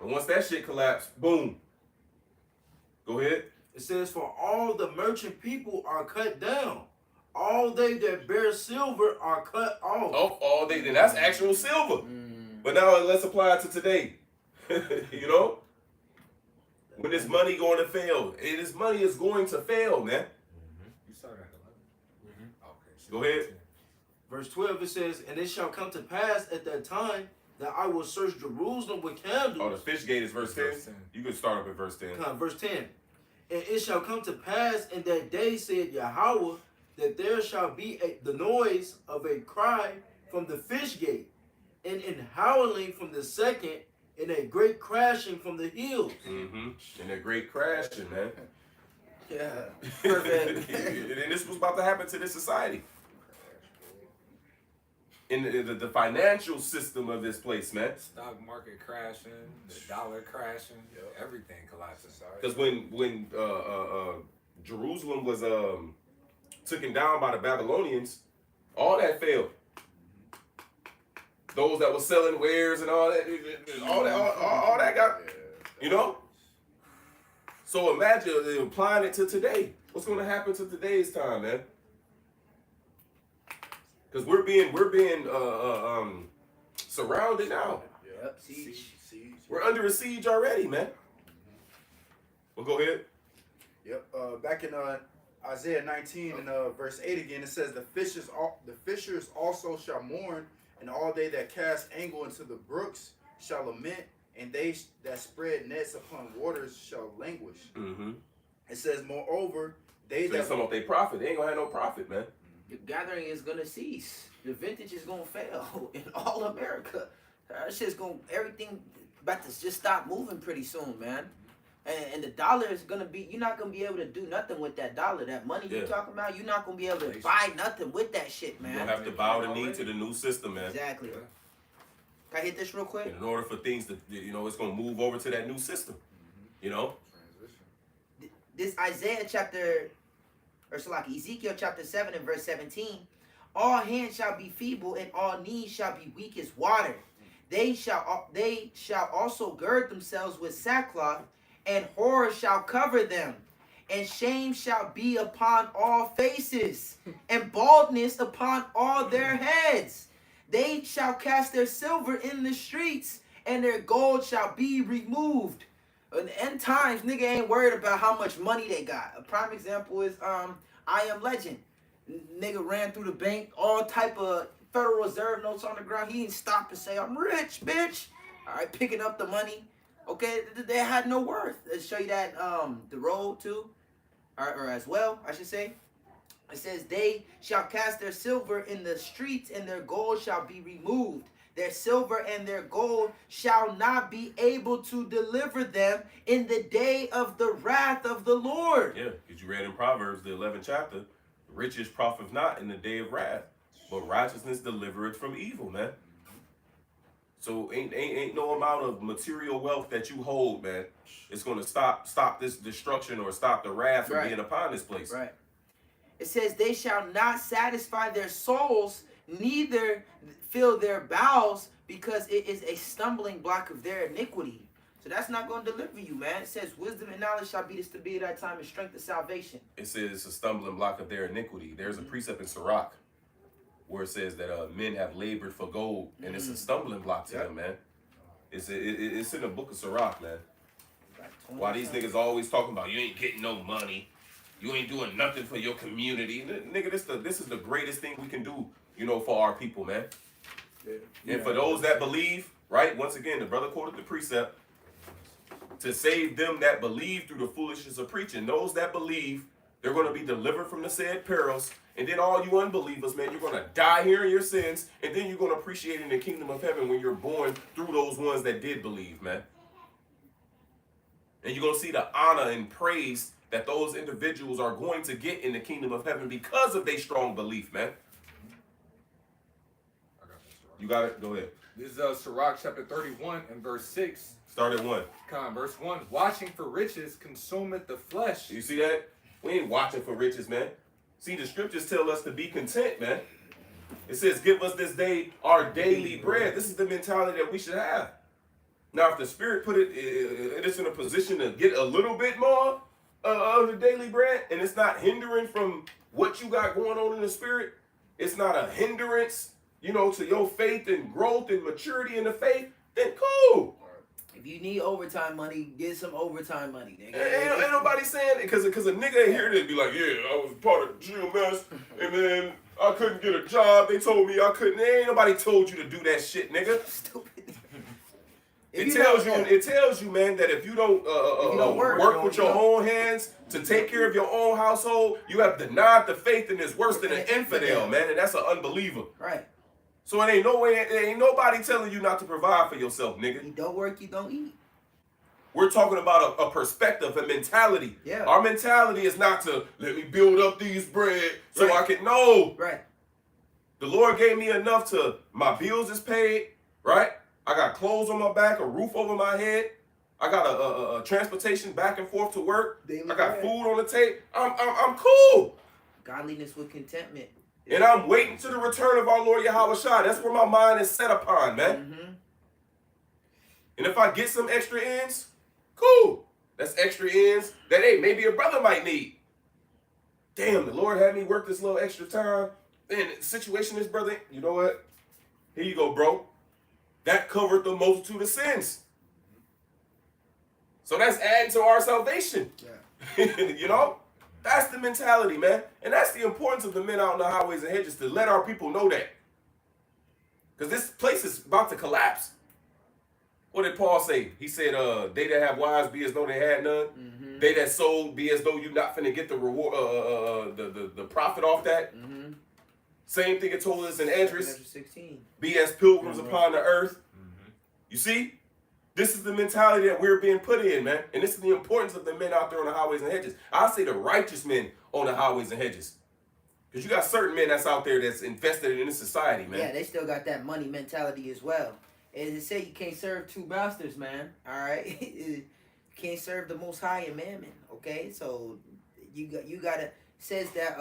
S2: And once that shit collapsed, boom. Go ahead.
S5: It says, for all the merchant people are cut down. All they that bear silver are cut off.
S2: Oh, all day. Then that's actual silver. But now let's apply it to today. You know? When this money going to fail? And this money is going to fail, man.
S3: You started at 11. Okay.
S2: Go ahead.
S8: Verse 12, it says, and it shall come to pass at that time that I will search Jerusalem with candles.
S2: Oh, the fish gate is verse 10. You can start up at verse 10.
S8: Verse 10. And it shall come to pass in that day, said Yahweh, that there shall be the noise of a cry from the fish gate, and in howling from the second, and a great crashing from the hills.
S2: Mm-hmm. And a great crashing, man.
S4: Yeah. Perfect.
S2: And this was about to happen to this society. In the financial system of this place, man.
S3: Stock market crashing, the dollar crashing, everything collapsing.
S2: Because when Jerusalem was taken down by the Babylonians, all that failed. Those that were selling wares and all that got, you know. So imagine applying it to today. What's going to happen to today's time, man? Because we're being surrounded now.
S4: Yep. Siege.
S2: We're under a siege already, man. Well, go ahead.
S7: Yep. Back in Isaiah 19 and verse 8 again, it says, the fishers also shall mourn, and all they that cast angle into the brooks shall lament, and they that spread nets upon waters shall languish.
S2: Mm-hmm.
S7: It says, moreover, they
S2: So
S7: that
S2: that's talking about they profit. They ain't gonna have no profit, man.
S4: The gathering is gonna cease. The vintage is gonna fail in all America. That shit's gonna everything about to just stop moving pretty soon, man. And the dollar is gonna be. You're not gonna be able to do nothing with that dollar. That money you're talking about, you're not gonna be able to buy nothing with that shit, man.
S2: You're gonna have to bow the knee to the new system, man.
S4: Exactly. Can I hit this real quick?
S2: And in order for things to, it's gonna move over to that new system. You know.
S4: This Isaiah chapter, or so like Ezekiel chapter 7 and verse 17. All hands shall be feeble, and all knees shall be weak as water. They shall also gird themselves with sackcloth, and horror shall cover them, and shame shall be upon all faces, and baldness upon all their heads. They shall cast their silver in the streets, and their gold shall be removed. In the end times, nigga ain't worried about how much money they got. A prime example is I Am Legend. Nigga ran through the bank, all type of Federal Reserve notes on the ground. He didn't stop to say, I'm rich, bitch. All right, picking up the money. Okay, they had no worth. Let's show you that the road too, or as well, I should say. It says, they shall cast their silver in the streets, and their gold shall be removed. Their silver and their gold shall not be able to deliver them in the day of the wrath of the Lord.
S2: Yeah, because you read in Proverbs, the 11th chapter, riches profit not in the day of wrath, but righteousness delivereth from evil, man. So ain't no amount of material wealth that you hold, man, it's gonna stop this destruction or stop the wrath from being upon this place.
S4: Right. It says, they shall not satisfy their souls, neither fill their bowels, because it is a stumbling block of their iniquity. So that's not going to deliver you, man. It says, wisdom and knowledge shall be the stability of that time and strength of salvation.
S2: It says it's a stumbling block of their iniquity. There's a precept in Sirach where it says that men have labored for gold, and it's a stumbling block to them, man. It's in the book of Sirach, man. Why these niggas always talking about you ain't getting no money, you ain't doing nothing for your community, nigga. This is the greatest thing we can do, for our people, man. And for those that believe, right? Once again, the brother quoted the precept to save them that believe through the foolishness of preaching. Those that believe, they're going to be delivered from the said perils. And then all you unbelievers, man, you're going to die here in your sins. And then you're going to appreciate in the kingdom of heaven when you're born through those ones that did believe, man. And you're going to see the honor and praise that those individuals are going to get in the kingdom of heaven because of their strong belief, man. You got it? Go ahead.
S3: This is Sirach chapter 31 and verse 6.
S2: Start at 1.
S3: Verse 1. Watching for riches consumeth the flesh.
S2: You see that? We ain't watching for riches, man. See, the scriptures tell us to be content, man. It says, give us this day our daily bread. This is the mentality that we should have. Now, if the Spirit put it us in a position to get a little bit more of the daily bread, and it's not hindering from what you got going on in the Spirit, it's not a hindrance, to your faith and growth and maturity in the faith, then cool.
S4: you need overtime money, get some overtime money, nigga.
S2: Ain't nobody saying it, cause a nigga in here that be like, yeah, I was part of GMS, and then I couldn't get a job. They told me I couldn't. Ain't nobody told you to do that shit, nigga.
S4: Stupid.
S2: It tells you, man, that if you don't, work with your own hands to take care of your own household, you have denied the faith and is worse than an infidel, man, and that's an unbeliever.
S4: Right.
S2: So it ain't nobody telling you not to provide for yourself, nigga.
S4: You don't work, you don't eat.
S2: We're talking about a perspective, a mentality.
S4: Yeah.
S2: Our mentality is not to let me build up these bread so
S4: Right.
S2: I can, no.
S4: Right.
S2: The Lord gave me enough to, my bills is paid, right? I got clothes on my back, a roof over my head. I got a transportation back and forth to work.
S4: Daily
S2: I got
S4: bread.
S2: food on the table. I'm cool.
S4: Godliness with contentment.
S2: And I'm waiting to the return of our Lord Yahweh Shai. That's where my mind is set upon, man.
S4: Mm-hmm.
S2: And if I get some extra ends, cool. That's extra ends that, hey, maybe a brother might need. Damn, the Lord had me work this little extra time. Man, the situation is, brother, you know what? Here you go, bro. That covered the multitude of sins. So that's adding to our salvation.
S4: Yeah.
S2: You know? That's the mentality, man. And that's the importance of the men out in the highways and hedges, to let our people know that. Because this place is about to collapse. What did Paul say? He said, they that have wives be as though they had none.
S4: Mm-hmm.
S2: They that sold be as though you not finna get the reward, the profit off that.
S4: Mm-hmm.
S2: Same thing it told us in Esdras.
S4: 16.
S2: Be as pilgrims upon the earth. You see? This is the mentality that we're being put in, man. And this is the importance of the men out there on the highways and hedges. I say the righteous men on the highways and hedges. Because you got certain men that's out there that's invested in this society, man.
S4: Yeah, they still got that money mentality as well. As it say, you can't serve two masters, man. All right, you can't serve the Most High and Mammon. Okay, so you gotta says that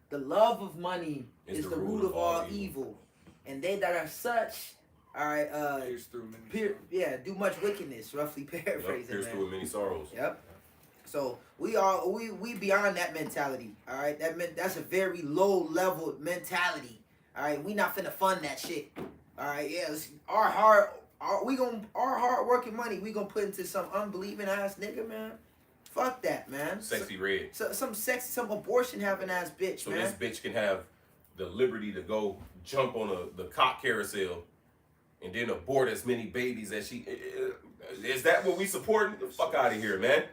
S4: the love of money is the root of all evil, and they that are such, all right,
S3: Pierce through many
S4: do much wickedness. Roughly paraphrasing,
S2: Pierce
S4: man.
S2: through with many sorrows.
S4: Yep. So we beyond that mentality. All right, that's a very low level mentality. All right, we not finna fund that shit. All right, yes, our hard working money we gonna put into some unbelieving ass nigga, man. Fuck that, man.
S2: Sexy red.
S4: Some abortion having ass bitch,
S2: So
S4: man.
S2: this bitch can have the liberty to go jump on the cock carousel and then abort as many babies as she. Is that what we supporting? The fuck out of here, man.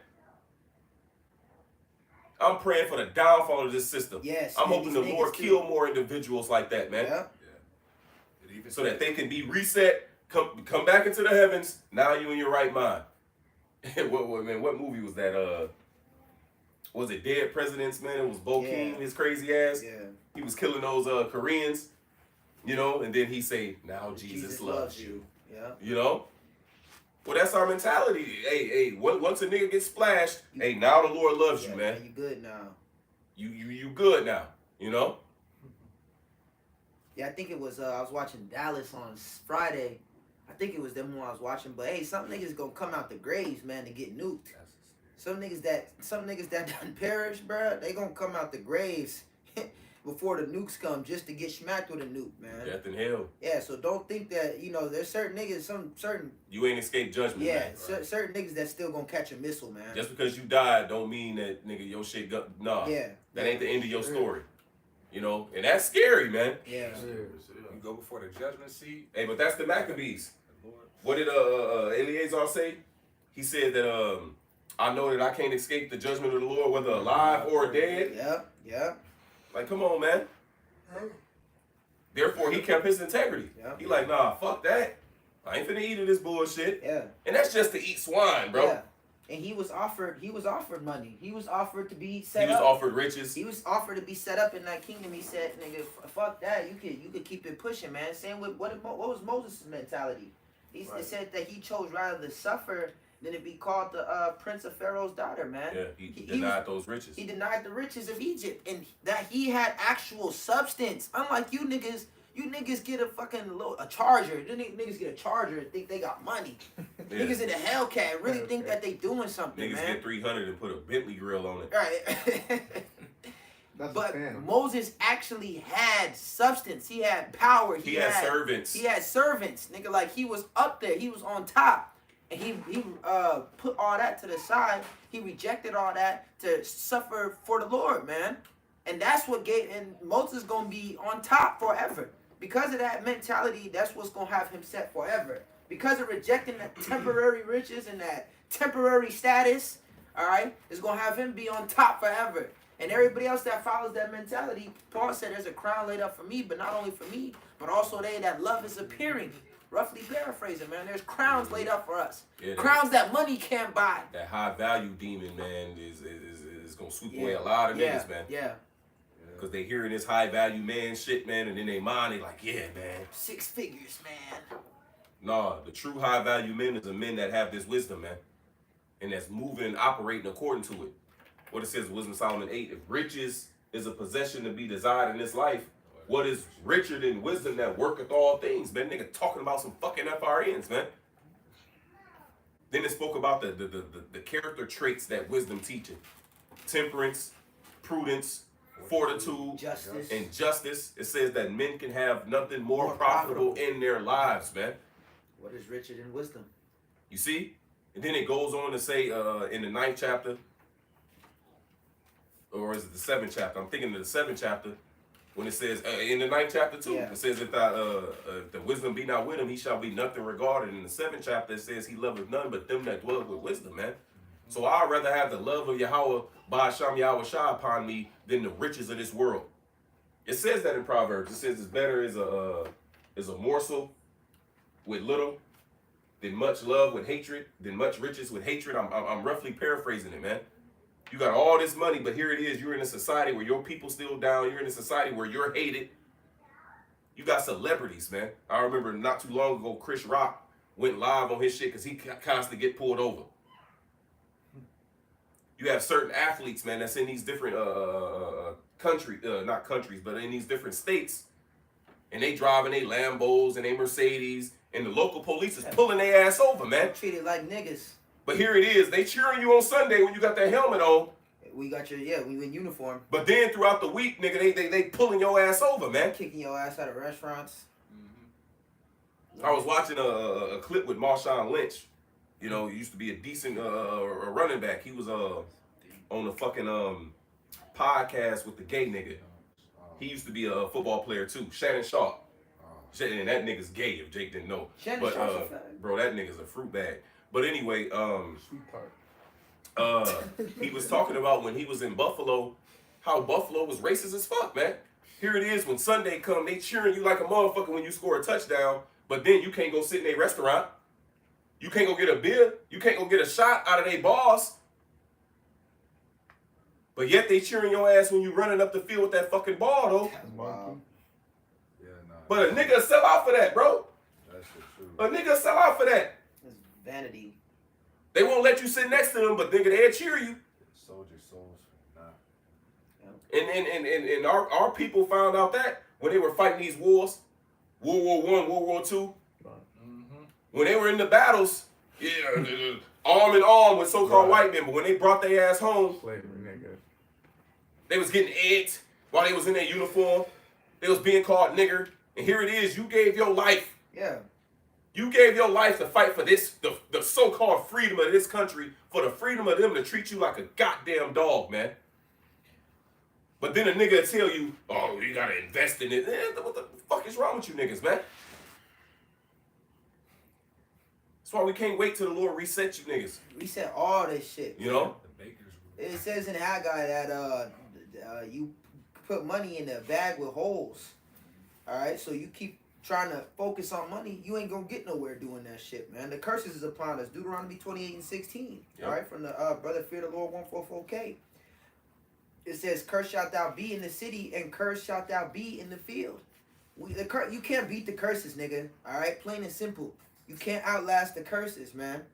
S2: I'm praying for the downfall of this system.
S4: Yes,
S2: I'm hoping the
S4: niggas
S2: Lord
S4: too.
S2: kill more individuals like that, man.
S4: Yeah.
S2: So that they can be reset, come back into the heavens. Now you in your right mind. What movie was that? Was it Dead Presidents, man? It was Bo King, his crazy ass.
S4: Yeah.
S2: He was killing those Koreans, you know, and then he say, now Jesus loves you.
S4: Yeah.
S2: You know? Well, that's our mentality. Hey, once a nigga gets splashed, hey, now the Lord loves you, man.
S4: You good now.
S2: You good now, you know?
S4: Yeah, I think it was, I was watching Dallas on Friday. I think it was them who I was watching. But hey, some niggas gonna come out the graves, man, to get nuked. Some niggas that done perish, bruh, they gonna come out the graves before the nukes come just to get smacked with a nuke, man.
S2: Death and hell.
S4: Yeah, so don't think that, there's certain niggas, certain
S2: You ain't escaped judgment, man.
S4: certain niggas that still gonna catch a missile, man.
S2: Just because you died don't mean that, nigga, your shit got, nah.
S4: Yeah.
S2: That ain't the end of your story. You know? And that's scary, man.
S4: Yeah.
S3: You go before the judgment seat.
S2: Hey, but that's the Maccabees.
S3: The Lord.
S2: What did Eleazar say? He said that I know that I can't escape the judgment of the Lord, whether alive or dead.
S4: Yeah.
S2: Like, come on, man. Therefore, he kept his integrity.
S4: Yeah.
S2: He like, nah, fuck that. I ain't finna eat of this bullshit.
S4: Yeah.
S2: And that's just to eat swine, bro.
S4: Yeah. And he was offered money. He was offered to be set
S2: He was
S4: up.
S2: offered riches.
S4: He was offered to be set up in that kingdom. He said, "Nigga, fuck that. You could keep it pushing, man." Same with what was Moses' mentality? It said that he chose rather to suffer than to be called the prince of Pharaoh's daughter, man.
S2: Yeah, he denied those riches.
S4: He denied the riches of Egypt, and that he had actual substance. Unlike you niggas. You niggas get a Charger. You niggas get a Charger and think they got money.
S2: Yeah.
S4: Niggas in a Hellcat really think that they doing something,
S2: Niggas
S4: man.
S2: get 300 and put a Bentley grill on it.
S4: Right.
S1: That's
S4: But
S1: a fan.
S4: Moses actually had substance. He had power.
S2: He had servants.
S4: He had servants, nigga. Like he was up there. He was on top. And he put all that to the side. He rejected all that to suffer for the Lord, man. And that's what gave, and Moses gonna be on top forever. Because of that mentality, that's what's gonna have him set forever. Because of rejecting that temporary riches and that temporary status, all right, it's gonna have him be on top forever. And everybody else that follows that mentality, Paul said there's a crown laid up for me, but not only for me, but also they that love is appearing. Roughly paraphrasing, man. There's crowns laid up for us.
S2: Yeah,
S4: crowns that money can't buy.
S2: That high value demon, man, is gonna sweep away a lot of niggas, man.
S4: Yeah.
S2: Because they hearing this high value man shit, man, and in their mind they like, yeah, man.
S4: 6 figures, man.
S2: Nah, the true high value men is the men that have this wisdom, man. And that's moving and operating according to it. What it says in Wisdom of Solomon 8, if riches is a possession to be desired in this life, what is richer than wisdom that worketh all things, man? Nigga talking about some fucking FRNs, man. Then it spoke about the character traits that wisdom teaches. Temperance, prudence, fortitude,
S4: Justice.
S2: and justice. It says that men can have nothing more profitable in their lives, man.
S4: What is richer than wisdom?
S2: You see? And then it goes on to say in the 9th chapter, or is it the 7th chapter? I'm thinking of the 7th chapter, when it says, in the 9th chapter too,
S4: Yeah.
S2: it says, if the wisdom be not with him, he shall be nothing regarded. In the 7th chapter, it says, he loveth none but them that dwell with wisdom, man. So I'd rather have the love of Yahweh, Ba'asham Yahweh Shah upon me than the riches of this world. It says that in Proverbs. It says it's better is a morsel with little than much love with hatred, than much riches with hatred. I'm roughly paraphrasing it, man. You got all this money, but here it is. You're in a society where your people still down. You're in a society where you're hated. You got celebrities, man. I remember not too long ago, Chris Rock went live on his shit because he constantly get pulled over. You have certain athletes, man, that's in these different not countries, but in these different states, and they driving they Lambos and they Mercedes, and the local police is pulling their ass over, man.
S4: Treated like niggas.
S2: But here it is, they cheering you on Sunday when you got that helmet on.
S4: We got we in uniform.
S2: But then throughout the week, nigga, they pulling your ass over, man.
S4: Kicking your ass out of restaurants.
S2: I was watching a clip with Marshawn Lynch. You know, he used to be a decent running back. He was on the fucking podcast with the gay nigga. He used to be a football player too, Shannon Sharp. And that nigga's gay if Jake didn't know.
S4: Shannon
S2: But
S4: Sharp's a fag.
S2: bro, that nigga's a fruit bag. But anyway,
S1: Sweetheart.
S2: he was talking about when he was in Buffalo, how Buffalo was racist as fuck, man. Here it is when Sunday come, they cheering you like a motherfucker when you score a touchdown, but then you can't go sit in a restaurant. You can't go get a beer. You can't go get a shot out of their bars. But yet they cheering your ass when you running up the field with that fucking ball, though.
S4: Wow.
S9: Yeah, nah.
S2: But a nigga sell out for that, bro.
S9: That shit true.
S2: A nigga sell out for that.
S4: It's vanity.
S2: They won't let you sit next to them, but nigga, they'll cheer you.
S9: Soldier souls for
S2: And our people found out that when they were fighting these wars, World War I, World War II, when they were in the battles, arm in arm with so-called white men, but when they brought their ass home,
S1: Slavery, nigga.
S2: they was getting egged while they was in their uniform. They was being called nigger. And here it is, you gave your life.
S4: Yeah.
S2: You gave your life to fight for this, the so-called freedom of this country, for the freedom of them to treat you like a goddamn dog, man. But then a nigga will tell you, oh, you gotta invest in it. What the fuck is wrong with you niggas, man? That's why we can't wait till the Lord reset you niggas.
S4: Reset all this shit.
S2: You know?
S9: the Baker's
S4: It says in Haggai that you put money in a bag with holes. Alright, so you keep trying to focus on money, you ain't gonna get nowhere doing that shit, man. The curses is upon us. Deuteronomy 28:16.
S2: Yep.
S4: Alright, from the Brother Fear the Lord 144K. It says, "Cursed shalt thou be in the city, and cursed shalt thou be in the field." You can't beat the curses, nigga. Alright, plain and simple. You can't outlast the curses, man.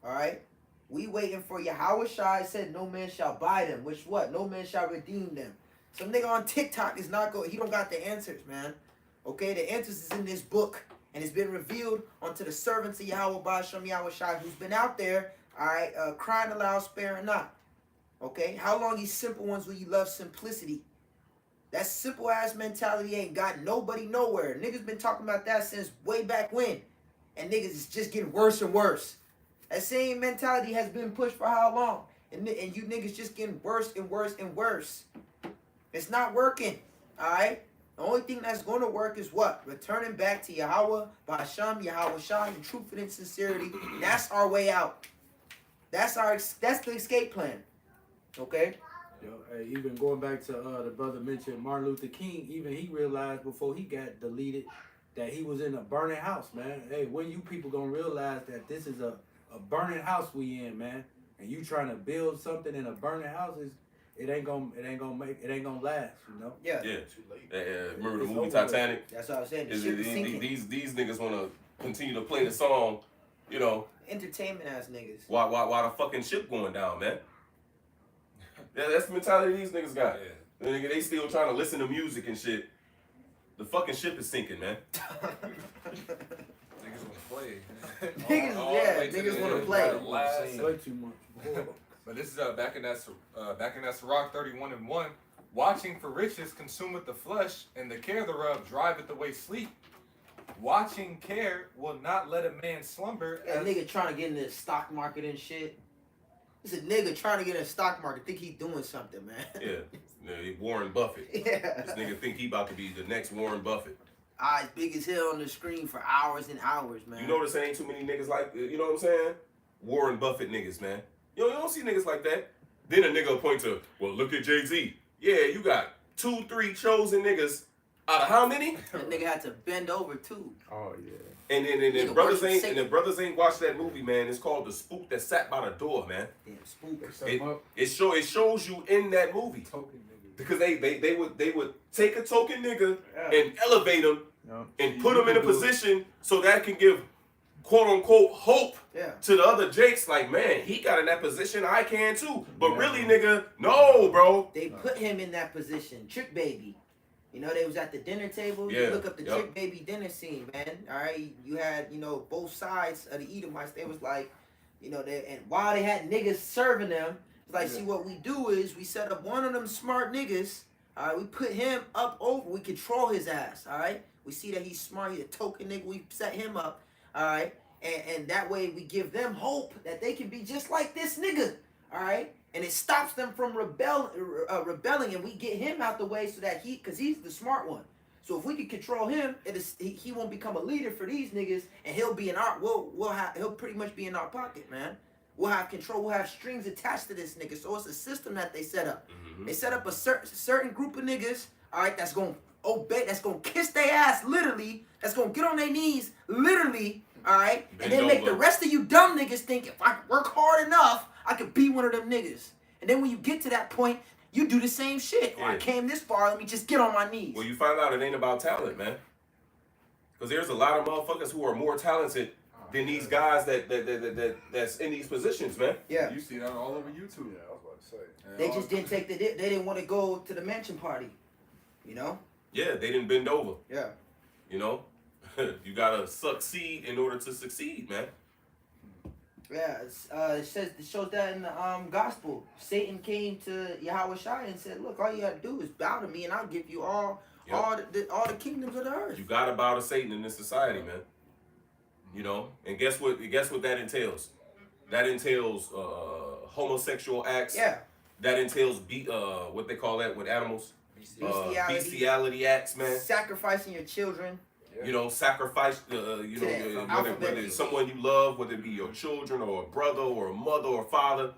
S4: Alright? We waiting for Yahweh Shai said no man shall buy them. Which what? No man shall redeem them. Some nigga on TikTok is not going, he don't got the answers, man. Okay, the answers is in this book. And it's been revealed unto the servants of Yahweh Ba'asham Yahweh Shai, who's been out there, alright, crying aloud, sparing not. Okay? How long these simple ones will you love simplicity? That simple ass mentality ain't got nobody nowhere. Niggas been talking about that since way back when. And niggas is just getting worse and worse. That same mentality has been pushed for how long? And you niggas just getting worse and worse and worse. It's not working. Alright? The only thing that's going to work is what? Returning back to Yahweh, Ba'asham, Yahweh Shai, in truth and in sincerity. That's our way out. That's the escape plan. Okay?
S5: Yo, hey, even going back to the brother mentioned Martin Luther King, even he realized before he got deleted that he was in a burning house, man. Hey, when you people gonna realize that this is a burning house we in, man, and you trying to build something in a burning house, it ain't gonna last, you know?
S4: Yeah.
S2: Yeah.
S7: Too late.
S2: Remember the
S5: It's
S2: movie
S5: over with.
S2: Titanic?
S4: That's what I was saying. The
S2: Is
S4: ship is sinking.
S2: these niggas want to continue to play the song, you know,
S4: Entertainment ass niggas.
S2: while the fucking ship going down, man. Yeah, that's the mentality these niggas got.
S3: Yeah.
S2: Nigga, they still trying to listen to music and shit. The fucking ship is sinking, man.
S3: Niggas wanna play.
S4: Niggas,
S3: All the
S4: yeah,
S3: way to
S4: niggas
S3: the
S4: wanna
S3: end.
S4: play.
S3: The last scene.
S5: Way too much.
S3: But this is back in that Sirach 31:1. Watching for riches consumeth the flesh, and the care thereof driveth away sleep. Watching care will not let a man slumber.
S4: That
S3: as-
S4: nigga trying to get in the stock market and shit. This a nigga trying to get in the stock market. Think he's doing something, man.
S2: Yeah, Warren Buffett.
S4: Yeah.
S2: This nigga think he about to be the next Warren Buffett.
S4: Eyes big as hell on the screen for hours and hours, man.
S2: You notice there ain't too many niggas like, you know what I'm saying? Warren Buffett niggas, man. You don't see niggas like that. Then a nigga will point to, well, look at Jay-Z. Yeah, you got 2-3 chosen niggas out of how many?
S4: That nigga had to bend over too.
S1: Oh yeah.
S2: And then
S4: Nigga
S2: brothers
S4: worship
S2: ain't
S4: Satan.
S2: and the brothers ain't watched that movie, man. It's called The Spook That Sat by the Door, man.
S4: Damn, spook.
S1: They set him up.
S2: It shows you in that movie.
S9: Token niggas.
S2: Because they would take a token nigga
S4: Yeah.
S2: and elevate him
S1: Yeah.
S2: and put him in a position so that can give quote unquote hope
S4: Yeah.
S2: to the other Jakes. Like, man, he got in that position, I can too. But really, nigga, no, bro.
S4: They put him in that position. Trick Baby. You know, they was at the dinner table.
S2: Yeah,
S4: You look up the
S2: yep.
S4: Trick Baby dinner scene, man. All right. You had, you know, both sides of the Edomites. They was like, you know, and while they had niggas serving them, it's like, see, what we do is we set up one of them smart niggas. All right. We put him up over. We control his ass. All right. We see that he's smart. He's a token nigga. We set him up. All right. And that way we give them hope that they can be just like this nigga. All right. And it stops them from rebelling, and we get him out the way so that because he's the smart one. So if we can control him, he won't become a leader for these niggas, and he'll be in our he'll pretty much be in our pocket, man. We'll have control. We'll have strings attached to this nigga. So it's a system that they set up.
S2: Mm-hmm.
S4: They set up a certain group of niggas, all right, that's gonna obey, that's gonna kiss their ass literally, that's gonna get on their knees literally, all right, and
S2: Bend
S4: then make the
S2: over.
S4: rest of you dumb niggas think if I work hard enough, I could be one of them niggas. And then when you get to that point, you do the same shit. Oh, I
S2: Yeah.
S4: came this far, let me just get on my knees.
S2: Well, you find out it ain't about talent, man. Because there's a lot of motherfuckers who are more talented than these guys that's in these positions, man.
S4: Yeah.
S3: You see that all over YouTube.
S9: Yeah, I was about to say.
S4: They just didn't take they didn't want to go to the mansion party. You know?
S2: Yeah, they didn't bend over.
S4: Yeah.
S2: You know, you gotta succeed in order to succeed, man.
S4: Yeah, it shows that in the gospel. Satan came to Yahweh Shai and said, "Look, all you gotta do is bow to me, and I'll give you all the kingdoms of the earth."
S2: You gotta bow to Satan in this society, man. You know, and guess what? Guess what that entails? That entails homosexual acts.
S4: Yeah,
S2: That entails what they call that with animals. Bestiality acts, man.
S4: sacrificing your children.
S2: You know, sacrifice,
S4: alphabet
S2: whether it's someone you love, whether it be your children or a brother or a mother or father.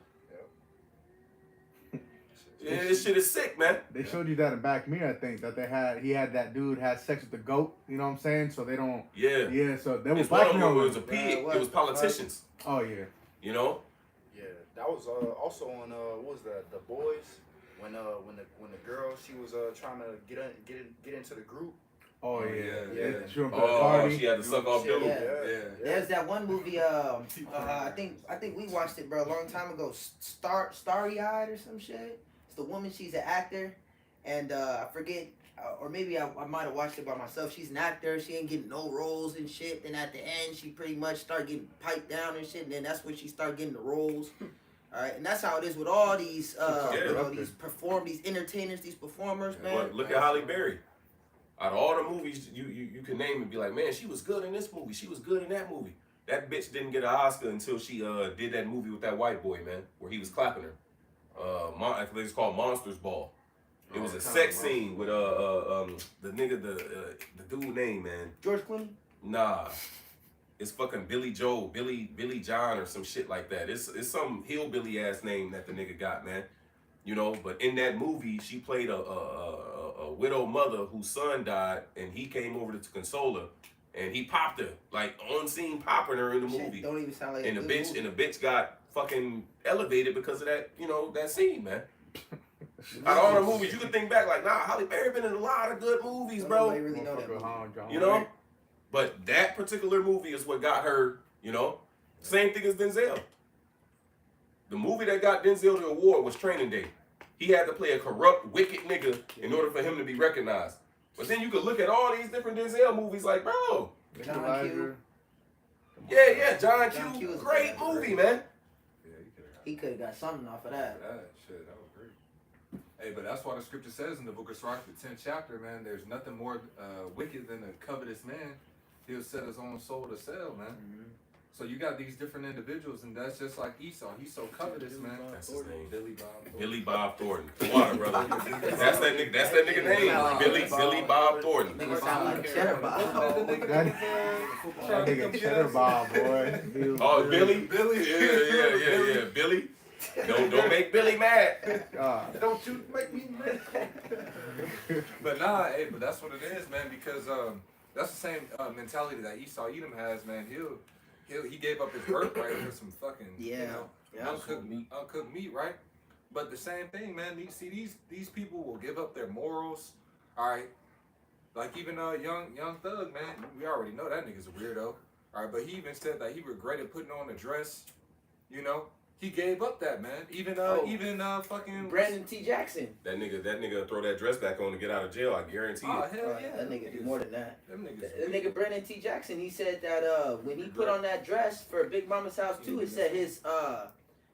S2: Yeah, this shit is sick, man.
S1: They showed you that in Back Mirror, I think, that he had that dude had sex with the goat. You know what I'm saying? So they don't.
S2: Yeah.
S1: Yeah. So they was
S2: It's one
S1: Black
S2: of them
S1: Mirror.
S2: was a pig.
S4: what?
S2: It was politicians.
S1: Oh yeah.
S2: You know.
S7: Yeah, that was also on what was that? The Boys, when the girl, she was trying to get into the group.
S1: Oh yeah.
S3: yeah.
S1: They threw him for the
S2: Oh,
S1: party.
S2: she had to suck off
S7: Yeah.
S2: dude.
S3: Yeah.
S4: There's that one movie. I think we watched it, bro, a long time ago. Starry Eyed or some shit. It's the woman. She's an actor, and I forget, or maybe I might have watched it by myself. She's an actor. She ain't getting no roles and shit. Then at the end, she pretty much start getting piped down and shit. And then that's when she start getting the roles. All right, and that's how it is with all these, these entertainers, these performers, man.
S2: Look at Halle Berry. Out of all the movies you can name and be like, man, she was good in this movie. She was good in that movie. That bitch didn't get an Oscar until she did that movie with that white boy, man, where he was clapping her. I think it's called Monsters Ball. It was a sex scene with the nigga, the dude name, man.
S4: George Clooney.
S2: Nah, it's fucking Billy Joel, Billy John or some shit like that. It's some hillbilly ass name that the nigga got, man. You know, but in that movie, she played a widow mother whose son died, and he came over to console her, and he popped her, like on scene popping her in the movie.
S4: Don't even sound like
S2: And
S4: a
S2: the
S4: good
S2: bitch
S4: movie.
S2: and the bitch got fucking elevated because of that, you know, that scene, man. Out of all the movies, you can think back like, nah, Halle Berry been in a lot of good movies, bro.
S4: Nobody really know that movie.
S2: You know? But that particular movie is what got her, you know? Same thing as Denzel. The movie that got Denzel the award was Training Day. He had to play a corrupt, wicked nigga in order for him to be recognized. But then you could look at all these different Denzel movies like, bro.
S4: John Q.
S2: Yeah, John
S4: John
S2: Q.
S4: Q was
S2: Great
S4: a
S2: movie, man.
S9: Yeah, you could have
S4: He could have got something off of that.
S9: that shit. That was great.
S3: Hey, but that's why the scripture says in the book of Sirach, the 10th chapter, man, there's nothing more wicked than a covetous man. He'll set his own soul to sell, man.
S4: Mm-hmm.
S3: So you got these different individuals, and that's just like Esau. He's so covetous, man.
S2: That's his name.
S3: Billy Bob Thornton.
S2: Billy Bob Thornton. Water, brother. That's that nigga name. Billy Bob Thornton.
S4: Nigga sound like Cheddar Bob.
S1: That nigga Cheddar Bob, boy.
S2: Oh, Billy? Yeah. Billy. Don't make Billy mad.
S1: Don't you make me mad.
S3: But nah, hey, but that's what it is, man, because that's the same mentality that Esau Edom has, man. He gave up his birthright for some fucking uncooked meat, right? But the same thing, man. These people will give up their morals, all right. Like even young Thug, man. We already know that nigga's a weirdo, all right. But he even said that he regretted putting on a dress, you know. He gave up that, man. Even fucking
S4: Brandon T. Jackson.
S2: That nigga throw that dress back on to get out of jail. I guarantee
S3: Oh
S2: it.
S3: hell yeah,
S4: That nigga do more than that.
S3: Them niggas.
S4: That nigga Brandon T. Jackson, he said that when he put on that dress for Big Mama's house too, it said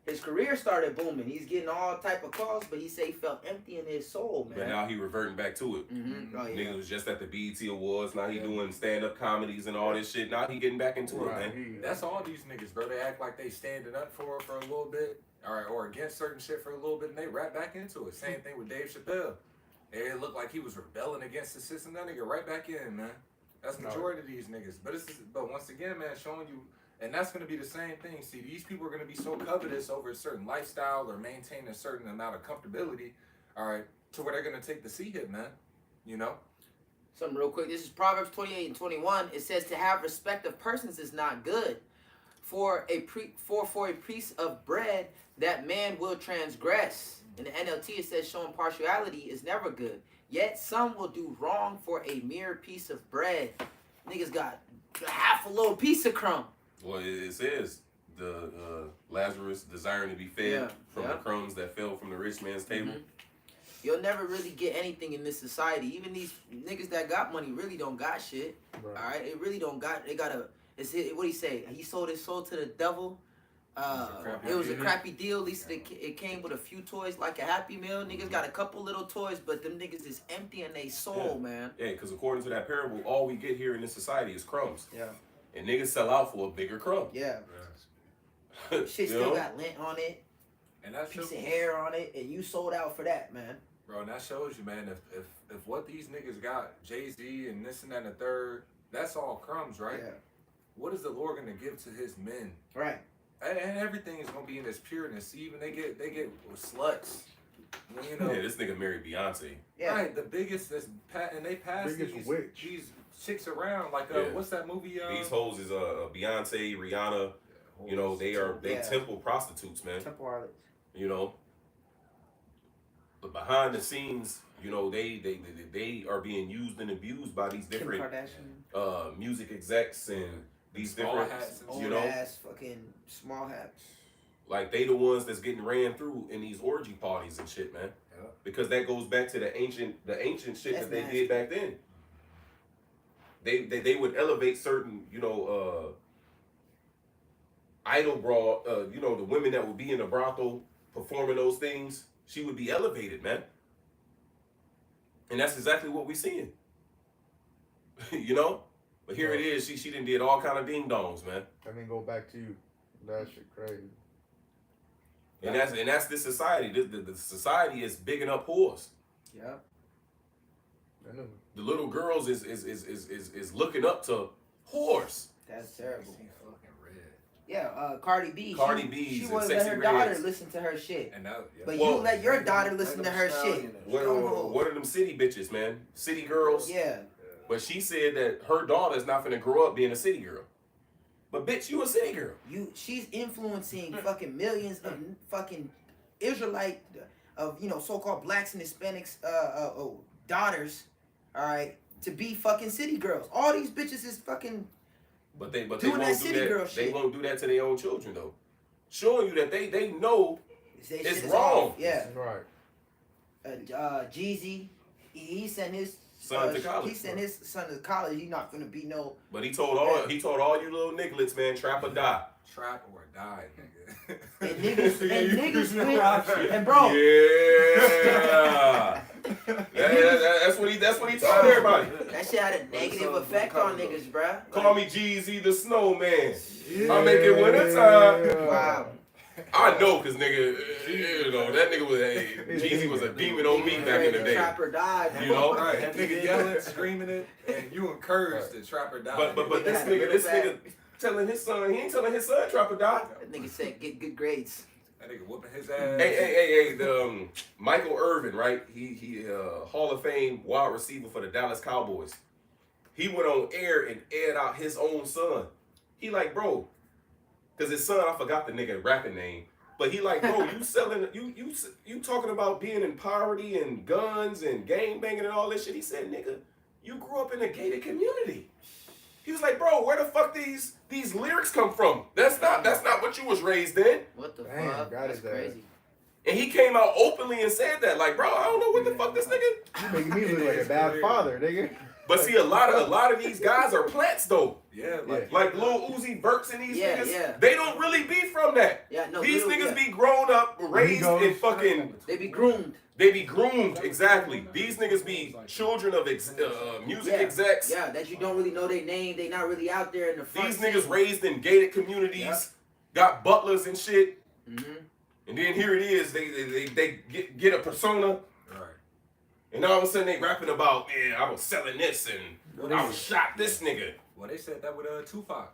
S4: his career started booming. He's getting all type of calls, but he said he felt empty in his soul, man.
S2: But now he reverting back to it.
S4: Mm-hmm. Oh, yeah.
S2: Nigga was just at the BET Awards. Now he doing stand-up comedies and all this shit. Now he getting back into it, man.
S3: That's all these niggas, bro. They act like they standing up for a little bit, or against certain shit for a little bit, and they rap back into it. Same thing with Dave Chappelle. It looked like he was rebelling against the system. That nigga right back in, man. That's the majority of these niggas. But once again, man, showing you, and that's gonna be the same thing. See, these people are gonna be so covetous over a certain lifestyle or maintain a certain amount of comfortability, all right, to where they're gonna take the C hit, man. You know.
S4: Something real quick. This is Proverbs 28 and 21. It says to have respect of persons is not good. For a piece of bread that man will transgress. In the NLT it says showing partiality is never good. Yet some will do wrong for a mere piece of bread. Niggas got half a little piece of crumb.
S2: Well, it says the Lazarus desiring to be fed from the crumbs that fell from the rich man's table.
S4: Mm-hmm. You'll never really get anything in this society. Even these niggas that got money really don't got shit.
S1: Right.
S4: All right, it really don't got. They got a. What do you say? He sold his soul to the devil. It was a crappy deal. At least it came with a few toys, like a Happy Meal. Niggas got a couple little toys, but them niggas is empty in their soul, man.
S2: Yeah, because according to that parable, all we get here in this society is crumbs.
S4: Yeah.
S2: And niggas sell out for a bigger crumb.
S4: Yeah.
S2: You
S4: Shit
S2: know?
S4: still got lint on it,
S3: And that
S4: piece of hair on it, and you sold out for that, man.
S3: Bro, and that shows you, man, if what these niggas got, Jay-Z and this and that and the third, that's all crumbs, right?
S4: Yeah.
S3: What is the Lord gonna give to his men?
S4: Right.
S3: And everything is gonna be in this pureness. Even they get sluts. You know,
S2: Yeah, this nigga married Beyonce.
S4: Yeah.
S3: right? The biggest and they pass
S1: Biggest witch.
S3: these chicks around like
S2: Yeah.
S3: what's that movie?
S2: These hoes is Beyonce, Rihanna. You know, they
S4: Yeah.
S2: temple prostitutes, man.
S4: Temple harlots.
S2: You know, but behind the scenes, you know, they are being used and abused by these
S4: Kim
S2: different
S4: Kardashian.
S2: music execs and these
S3: Small
S2: different,
S3: hats and
S4: Old
S2: you know,
S4: ass fucking small hats.
S2: like they the ones that's getting ran through in these orgy parties and shit, man.
S9: Yeah.
S2: Because that goes back to the ancient shit
S4: That's
S2: that they
S4: nasty.
S2: did back then. They would elevate certain, you know, idol broad, you know, the women that would be in the brothel performing those things, she would be elevated, man. And that's exactly what we're seeing. You know? But here it is. She done did all kind of ding dongs, man.
S1: I mean, go back to you. That shit crazy.
S2: And that's this society. The society is bigging up whores.
S4: Yeah.
S1: I know.
S2: The little girls is looking up to whores.
S4: That's terrible.
S3: Fucking red.
S4: Yeah, Cardi B.
S2: Cardi B
S4: She
S2: and
S4: wouldn't let
S2: Sexy
S4: her daughter
S2: Reds.
S4: listen to her shit.
S3: And now, yeah.
S4: But
S2: Whoa.
S4: you let your daughter listen to her shit.
S2: What are them city bitches, man? City girls.
S4: Yeah.
S2: But she said that her daughter is not gonna grow up being a city girl. But bitch, you a city girl.
S4: She's influencing fucking millions of fucking Israelite of so-called blacks and Hispanics daughters, all right, to be fucking city girls. All these bitches is fucking
S2: But they
S4: Doing
S2: won't
S4: that
S2: do
S4: city
S2: that.
S4: girl
S2: They
S4: shit.
S2: won't do that to their own children though. Showing you that they know
S4: they
S2: It's
S4: shit is
S2: wrong.
S4: off. Yeah.
S1: Right.
S4: Jeezy, he sent his
S2: Son to college,
S4: He sent his son to college. He not gonna be no.
S2: But he told all you little nigglets, man, trap or die.
S3: Trap or die, nigga.
S4: And niggas went, and bro.
S2: Yeah. That's what he told everybody.
S4: That shit had a negative effect on niggas, bruh.
S2: Call me Jeezy the Snowman. I make it wintertime.
S4: Wow.
S2: I know, cause nigga, that nigga was Jeezy was a demon on me back in the day.
S4: Trap or die.
S2: You know?
S3: Right, that nigga yelling, screaming it, and you encourage the trap or die.
S2: But this nigga telling his son, he ain't telling his son trap or die.
S4: That nigga said get good grades.
S3: That nigga whooping his ass.
S2: Hey, the Michael Irvin, right? He Hall of Fame wide receiver for the Dallas Cowboys. He went on air and aired out his own son. He like, bro, cause his son, I forgot the nigga rapping name, but he like, bro, you selling, you talking about being in poverty and guns and gang banging and all this shit. He said, nigga, you grew up in a gated community. He was like, bro, where the fuck these lyrics come from? That's not what you was raised in.
S4: What the
S1: Damn,
S4: fuck?
S1: God,
S4: That's
S1: is that-
S4: crazy.
S2: And he came out openly and said that, like, bro, I don't know what the fuck this nigga.
S1: You making me look like a bad father, nigga.
S2: But see, a lot of these guys are plants though.
S3: Yeah,
S2: Like Lil Uzi Verts and these
S4: Yeah,
S2: niggas,
S4: yeah.
S2: they don't really be from that.
S4: Yeah, no.
S2: These
S4: little-
S2: niggas
S4: yeah.
S2: be grown up, raised in
S1: Amigos.
S2: fucking.
S4: They be groomed.
S2: They be groomed, exactly. These niggas be children of music
S4: Yeah.
S2: execs.
S4: Yeah, that you don't really know their name. They not really out there in the front.
S2: These niggas raised in gated communities, got butlers and shit.
S4: Mm-hmm.
S2: And then here it is, they get a persona,
S3: Right.
S2: and all of a sudden they rapping about, yeah, I was selling this and I was shot this nigga.
S3: Well, they said that with Tupac.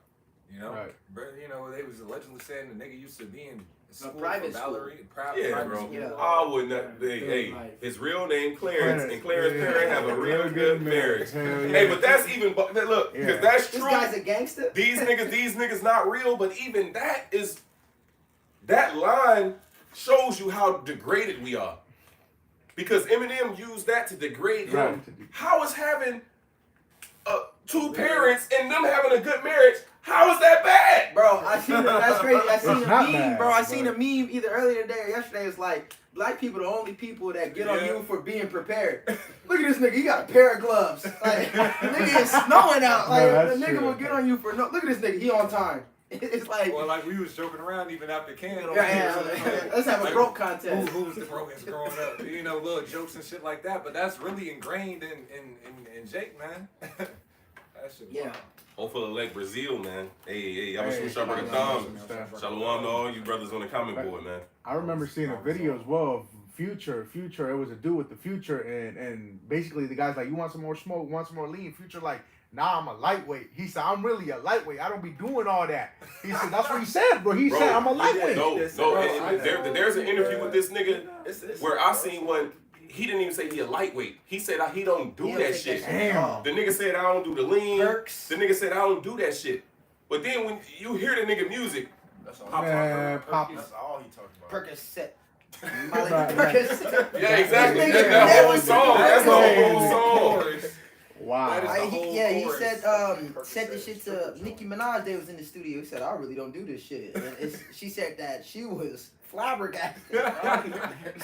S3: You know,
S1: Right.
S3: But, they was allegedly saying the nigga used to be in school
S4: private
S3: for
S4: school.
S3: Valerie.
S2: Yeah,
S3: private
S2: bro.
S3: school.
S4: Yeah.
S2: I would not. Hey, his real name Clarence, and Clarence
S1: Yeah.
S2: parents have a real good marriage.
S1: Hell yeah.
S2: Hey, but that's even. Look, because
S1: Yeah.
S2: that's
S4: This
S2: true.
S4: guy's a gangster.
S2: These niggas not real. But even that line shows you how degraded we are. Because Eminem used that to degrade him.
S1: Right.
S2: How is having two parents and them having a good marriage? How is that bad?
S4: Bro, that's crazy. I seen
S1: It's
S4: a
S1: not
S4: meme,
S1: bad,
S4: bro. I
S1: but-
S4: seen a meme either earlier today or yesterday. It's like black people are the only people that get on
S3: Yeah.
S4: you for being prepared. Look at this nigga. He got a pair of gloves. Like, nigga, it's snowing out. Like,
S1: No,
S4: the
S1: that's
S4: nigga
S1: true.
S4: will get on you for no. Look at this nigga. He on time. It's like,
S3: Well, like we was joking around even after Ken.
S4: let's have a
S3: Like,
S4: broke contest.
S3: Who was the brokest growing up? Little jokes and shit like that. But that's really ingrained in Jake, man. That shit.
S4: Yeah.
S3: wild.
S2: Hopefully, like Brazil, man. Hey, I'm
S1: Hey,
S2: a Shabbat
S1: shalom.
S2: Shalom to all you brothers on the comment board, man.
S1: I remember seeing a video as well of Future. It was a dude with the Future, and basically the guy's like, "You want some more smoke? Want some more lean?" Future like, "Nah, I'm a lightweight." He said, "I'm really a lightweight. I don't be doing all that." He said, "That's what he said, bro." He said, "I'm a lightweight."
S2: No, there's an interview with this nigga where I seen one. He didn't even say he a lightweight. He said he don't do
S4: He don't
S2: that
S4: take
S2: shit.
S4: that shit.
S1: Damn.
S2: The nigga said I don't do the lean.
S4: Perks.
S2: The nigga said I don't do that shit. But then when you hear the nigga music,
S7: That's all.
S1: Man, Pop.
S7: That's all he talking about.
S4: Percocet.
S1: Right.
S4: Percocet.
S2: yeah, exactly.
S4: This
S2: That,
S4: nigga
S2: that whole
S4: never
S2: song.
S4: said
S2: That's the
S1: that.
S2: whole song.
S1: Wow.
S3: That is the whole
S4: He
S3: chorus.
S4: said this shit to Nicki Minaj. They was in the studio. He said, "I really don't do this shit." And she said that she was flabbergasted.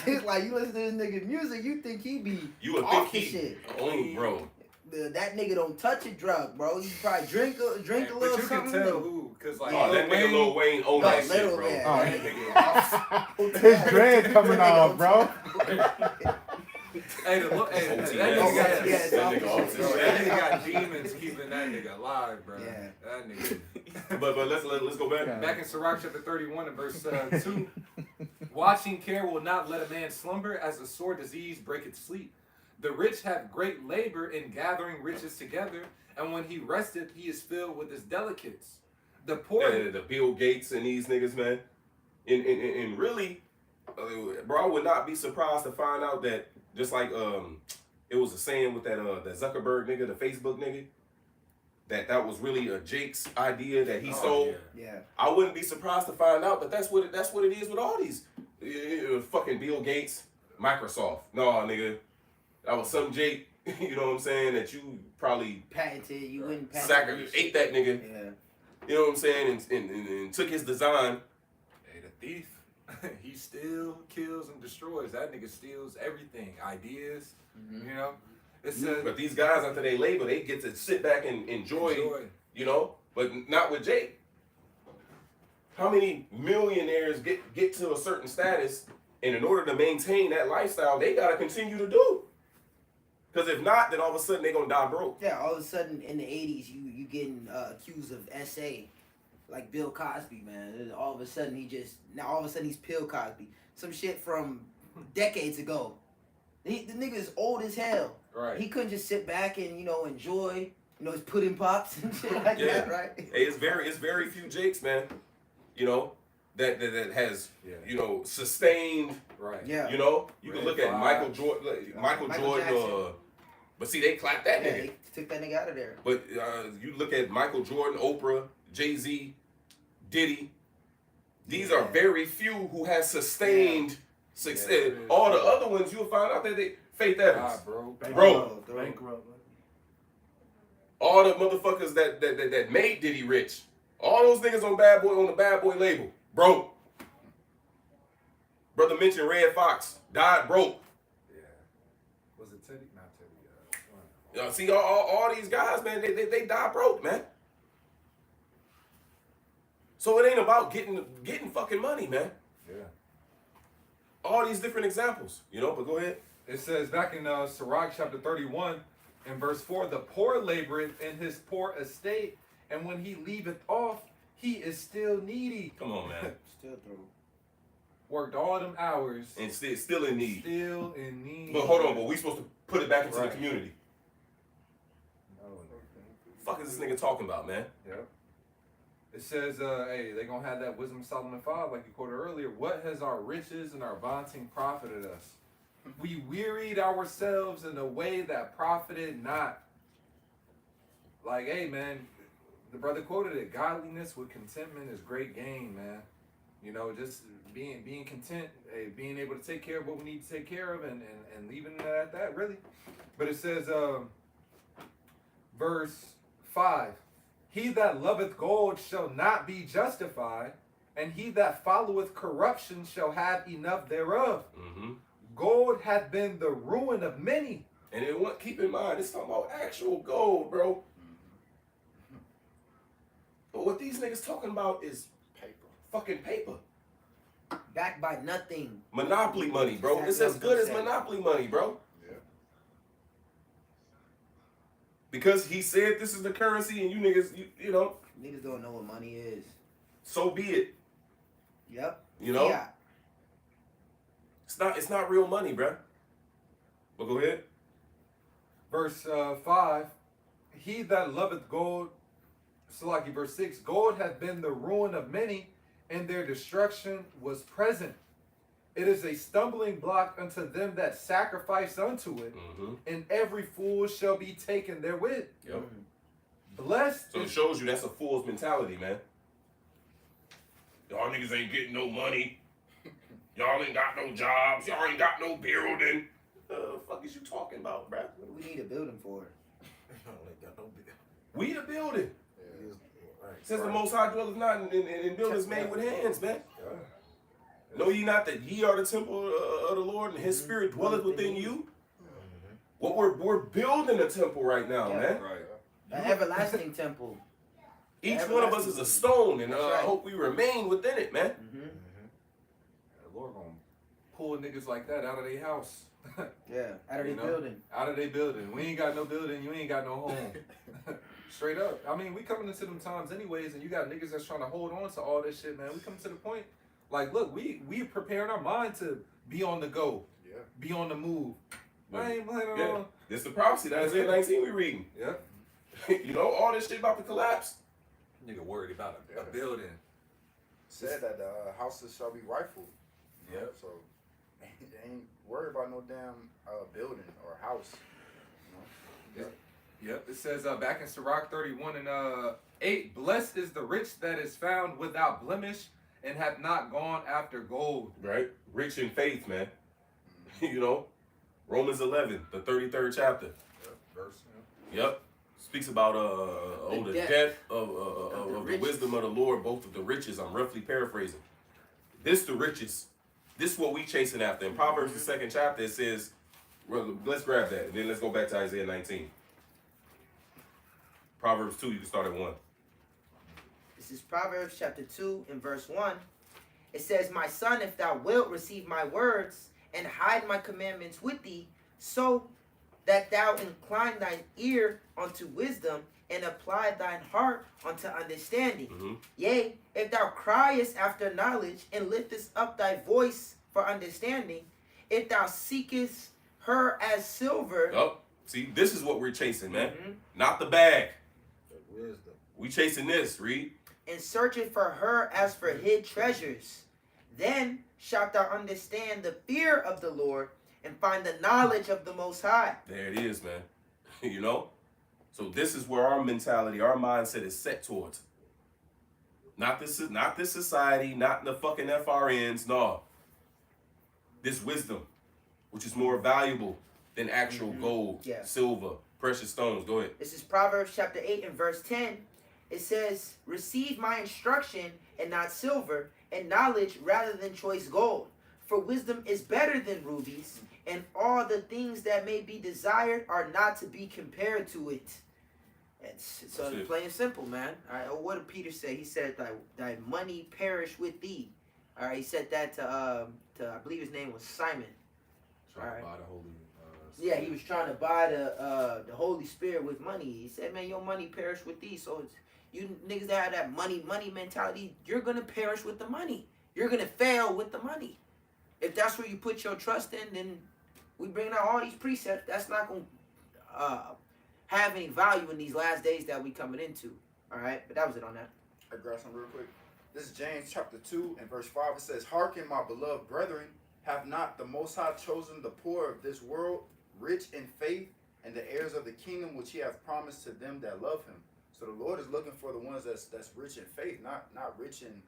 S4: She's like, "You listen to this nigga's music, you think he be
S2: You would
S4: off
S2: think
S4: the
S2: he
S4: shit?
S2: only, bro.
S4: That nigga don't touch a drug, bro. You probably drink a
S3: But
S4: little
S3: you can
S4: something."
S3: tell who, cause like
S2: Oh, that nigga Lil Wayne own
S4: No,
S2: that shit,
S4: Lil
S2: bro.
S4: Wayne.
S1: Oh,
S4: That nigga off.
S1: His dread coming off, bro.
S3: Hey, the look, hey, that
S2: OTS.
S3: nigga got,
S4: Yeah, it's
S2: That
S4: off
S2: nigga
S4: the
S2: off
S4: shit.
S2: the
S3: bro, that
S2: shit.
S3: nigga got demons keeping that nigga alive, bro.
S4: Yeah.
S3: That nigga.
S2: But let's go back.
S3: Back in Sirach chapter 31 and verse 2. Watching care will not let a man slumber, as a sore disease breaketh sleep. The rich have great labor in gathering riches together, and when he resteth, he is filled with his delicates. The poor,
S2: The Bill Gates and these niggas, man. And really, bro, I would not be surprised to find out that just like it was a saying with that Zuckerberg nigga, the Facebook nigga, that was really a Jake's idea that he sold.
S4: Yeah.
S2: I wouldn't be surprised to find out that that's what it is with all these fucking Bill Gates, Microsoft. No, nigga, that was some Jake. You know what I'm saying? That you probably
S4: Patented. You wouldn't patent.
S2: ate that nigga.
S4: Yeah.
S2: You know what I'm saying? And took his design.
S3: hey, the thief, he still kills and destroys. That nigga steals everything, ideas, you know? It says,
S2: But these guys, after they labor, they get to sit back and enjoy, you know, but not with Jake. How many millionaires get to a certain status, and in order to maintain that lifestyle, they gotta continue to do? Because if not, then all of a sudden they gonna die broke.
S4: Yeah, all of a sudden in the 80s, you getting accused of SA, like Bill Cosby, man. And all of a sudden he's Bill Cosby. Some shit from decades ago. The nigga is old as hell.
S3: right.
S4: He couldn't just sit back and enjoy his pudding pops and shit like
S2: Yeah.
S4: that, right?
S2: Hey, it's very few Jakes, man. You know, that has sustained.
S3: Right.
S4: Yeah.
S2: You know, you can
S3: Red
S2: look at
S3: Fox.
S2: Michael Jordan,
S4: Michael Jackson.
S2: but see, they clapped that
S4: Yeah,
S2: nigga.
S4: they took that nigga out of there.
S2: But you look at Michael Jordan, Oprah, Jay-Z, Diddy. These are very few who has sustained success.
S3: Yeah, it is.
S2: All the other ones, you'll find out that they Faith Evans.
S3: Ah, bro.
S2: Bro.
S5: Bankrupt.
S2: All the motherfuckers that made Diddy rich. All those niggas on the Bad Boy label. Broke. Brother mentioned Red Fox. Died broke.
S3: Yeah. Was it Teddy? Not Teddy.
S2: See, all these guys, man, they die broke, man. So it ain't about getting fucking money, man.
S3: Yeah.
S2: All these different examples, but go ahead.
S3: It says back in Sirach chapter 31 and verse 4, the poor laboreth in his poor estate, and when he leaveth off, he is still needy.
S2: Come on, man.
S4: Still through.
S3: Worked all them hours.
S2: And still in need.
S3: Still in need.
S2: But hold on, but we supposed to put it back into the
S3: Right.
S2: community.
S3: No.
S2: Fuck is this nigga talking about, man?
S3: Yep. It says, hey, they gonna have that Wisdom of Solomon 5, like you quoted earlier. What has our riches and our vaunting profited us? We wearied ourselves in a way that profited not. Like, hey, man, the brother quoted it. Godliness with contentment is great gain, man. Just being content, hey, being able to take care of what we need to take care of, and leaving it at that, really. But it says, verse 5. He that loveth gold shall not be justified, and he that followeth corruption shall have enough thereof.
S2: Mm-hmm.
S3: Gold hath been the ruin of many.
S2: And keep in mind, it's talking about actual gold, bro. But what these niggas talking about is fucking paper.
S4: Backed by nothing.
S2: Monopoly money, bro. It's as good as Monopoly money, bro.
S9: Yeah.
S2: Because he said this is the currency, and you niggas, you know,
S4: Niggas don't know what money is.
S2: so be it.
S4: Yep.
S2: You know,
S4: Yeah.
S2: it's not real money, bro. But go ahead.
S3: Verse 5. He that loveth gold, Salaki, verse 6. Gold hath been the ruin of many, and their destruction was present. It is a stumbling block unto them that sacrifice unto it,
S2: Mm-hmm.
S3: and every fool shall be taken therewith.
S2: Yep.
S3: Blessed
S2: So it
S3: is
S2: shows you that's a fool's mentality, man. Y'all niggas ain't getting no money. Y'all ain't got no jobs. Y'all ain't got no building. The fuck is you talking about, bruh?
S4: What do we need a building for?
S2: We the building.
S9: Yeah. Right.
S2: Says the Most High dwelleth not in buildings made with hands, man. Know ye not that ye are the temple of the Lord, and His Spirit dwelleth within you? What we're building a temple right now,
S4: Yeah.
S2: man.
S3: right.
S4: An everlasting temple.
S2: Each one of us is a stone, and
S4: That's
S2: I
S4: right.
S2: hope we remain within it, man.
S4: Mm-hmm.
S3: The Lord gonna pull niggas like that out of their house.
S4: Yeah, out of
S3: You
S4: the
S3: know?
S4: building.
S3: Out of their building. We ain't got no building, you ain't got no home. Straight up. I mean, we coming into them times anyways, and you got niggas that's trying to hold on to all this shit, man. We coming to the point, like, look, we preparing our mind to be on the go,
S1: Yeah.
S3: be on the move. I ain't playing
S2: Yeah.
S3: on.
S2: This the prophecy. That's Isaiah 19 we reading.
S3: Yeah.
S2: You know, all this shit about to collapse.
S3: Nigga worried about a
S1: Yeah.
S3: building.
S7: Said that houses shall be rifled. You know,
S2: Yep.
S7: So ain't worried about no damn building or house. You know?
S3: Yep, it says back in Sirach 31 and 8, blessed is the rich that is found without blemish and hath not gone after gold.
S2: Right? Rich in faith, man. You know? Romans 11, the 33rd chapter.
S9: Verse.
S2: Yep. Speaks about the
S4: depth
S2: depth of
S4: the
S2: the
S4: riches.
S2: wisdom of the Lord, both of the riches. I'm roughly paraphrasing. This the riches. This is what we chasing after. In Proverbs the 2nd chapter, it says, well, let's grab that, and then let's go back to Isaiah 19. Proverbs 2, you can start at 1.
S4: This is Proverbs chapter 2 and verse 1. It says, my son, if thou wilt receive my words and hide my commandments with thee, so that thou incline thine ear unto wisdom and apply thine heart unto understanding.
S2: Mm-hmm.
S4: Yea, if thou criest after knowledge and liftest up thy voice for understanding, if thou seekest her as silver.
S2: Oh, see, this is what we're chasing, man.
S4: Mhm.
S2: Not the bag.
S9: The wisdom.
S2: We chasing this, read.
S4: And searching for her as for hid treasures. Then shalt thou understand the fear of the Lord and find the knowledge of the Most High.
S2: There it is, man. You know? So this is where our mentality, our mindset is set towards. Not this society, not the fucking FRNs, no. This wisdom, which is more valuable than actual gold,
S4: Yeah.
S2: silver, precious stones. Go ahead.
S4: This is Proverbs chapter 8 and verse 10. It says, receive my instruction and not silver, and knowledge rather than choice gold. For wisdom is better than rubies, and all the things that may be desired are not to be compared to it. It's
S2: That's it.
S4: plain and simple, man. All right. What did Peter say? He said, thy money perish with thee. All right. He said that to I believe his name was Simon.
S9: Trying
S4: Alright.
S9: to buy the holy.
S4: Yeah, he was trying to buy the Holy Spirit with money. He said, man, your money perish with thee. So it's, you niggas that have that money mentality, you're gonna perish with the money. You're gonna fail with the money. If that's where you put your trust in, then we bring out all these precepts. That's not gonna have any value in these last days that we coming into. All right, but that was it on that.
S7: I grab some real quick. This is James chapter 2 and verse 5. It says, hearken, my beloved brethren, have not the Most High chosen the poor of this world, rich in faith, and the heirs of the kingdom which he hath promised to them that love him. So the Lord is looking for the ones that's rich in faith, not rich in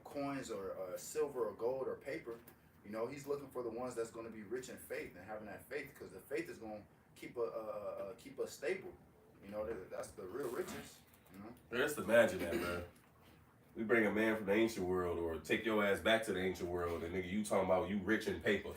S7: coins or silver or gold or paper. You know, he's looking for the ones that's going to be rich in faith and having that faith, because the faith is going to keep us stable. You know, that's the real riches. You know.
S2: Just imagine that, man. We bring a man from the ancient world, or take your ass back to the ancient world, and nigga, you talking about you rich in paper.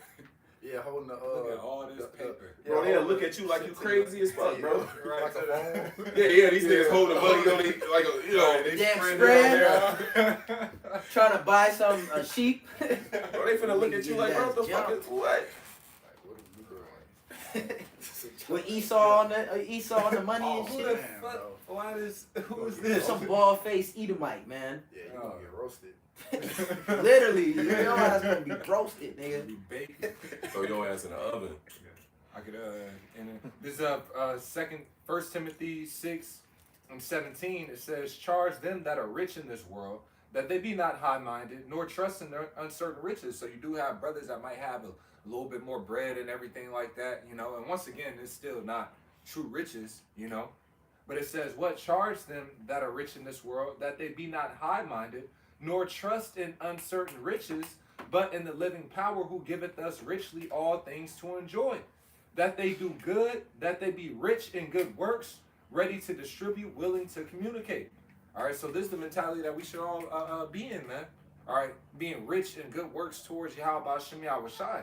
S7: Yeah, holding the
S3: Look at all this paper.
S2: Bro, they'll look at you like you crazy as fuck, bro.
S7: Like a phone.
S2: Yeah, these niggas holding money on it like a, you know.
S4: Damn spread. Trying to buy some sheep.
S2: Bro, they finna look at you like, bro, what the fuck is what?
S9: Like, what are you doing?
S4: With Esau on the money and
S3: Who
S4: shit.
S3: the
S7: Damn,
S3: fuck?
S7: bro.
S3: Why this? Who is this?
S4: Some bald faced Edomite, man.
S7: Yeah, you gonna get roasted.
S4: Literally, your ass gonna be roasted, nigga.
S3: Be bacon.
S2: Throw your ass in the oven.
S3: I could this First Timothy 6:17. It says, charge them that are rich in this world, that they be not high-minded, nor trust in their uncertain riches. So you do have brothers that might have a little bit more bread and everything like that, you know. And once again, it's still not true riches, you know. But it says, what? Charge them that are rich in this world, that they be not high-minded, nor trust in uncertain riches, but in the living power who giveth us richly all things to enjoy. That they do good, that they be rich in good works, ready to distribute, willing to communicate. All right, so this is the mentality that we should all be in, man. All right, being rich in good works towards Yahweh Shem Yahweh Shai.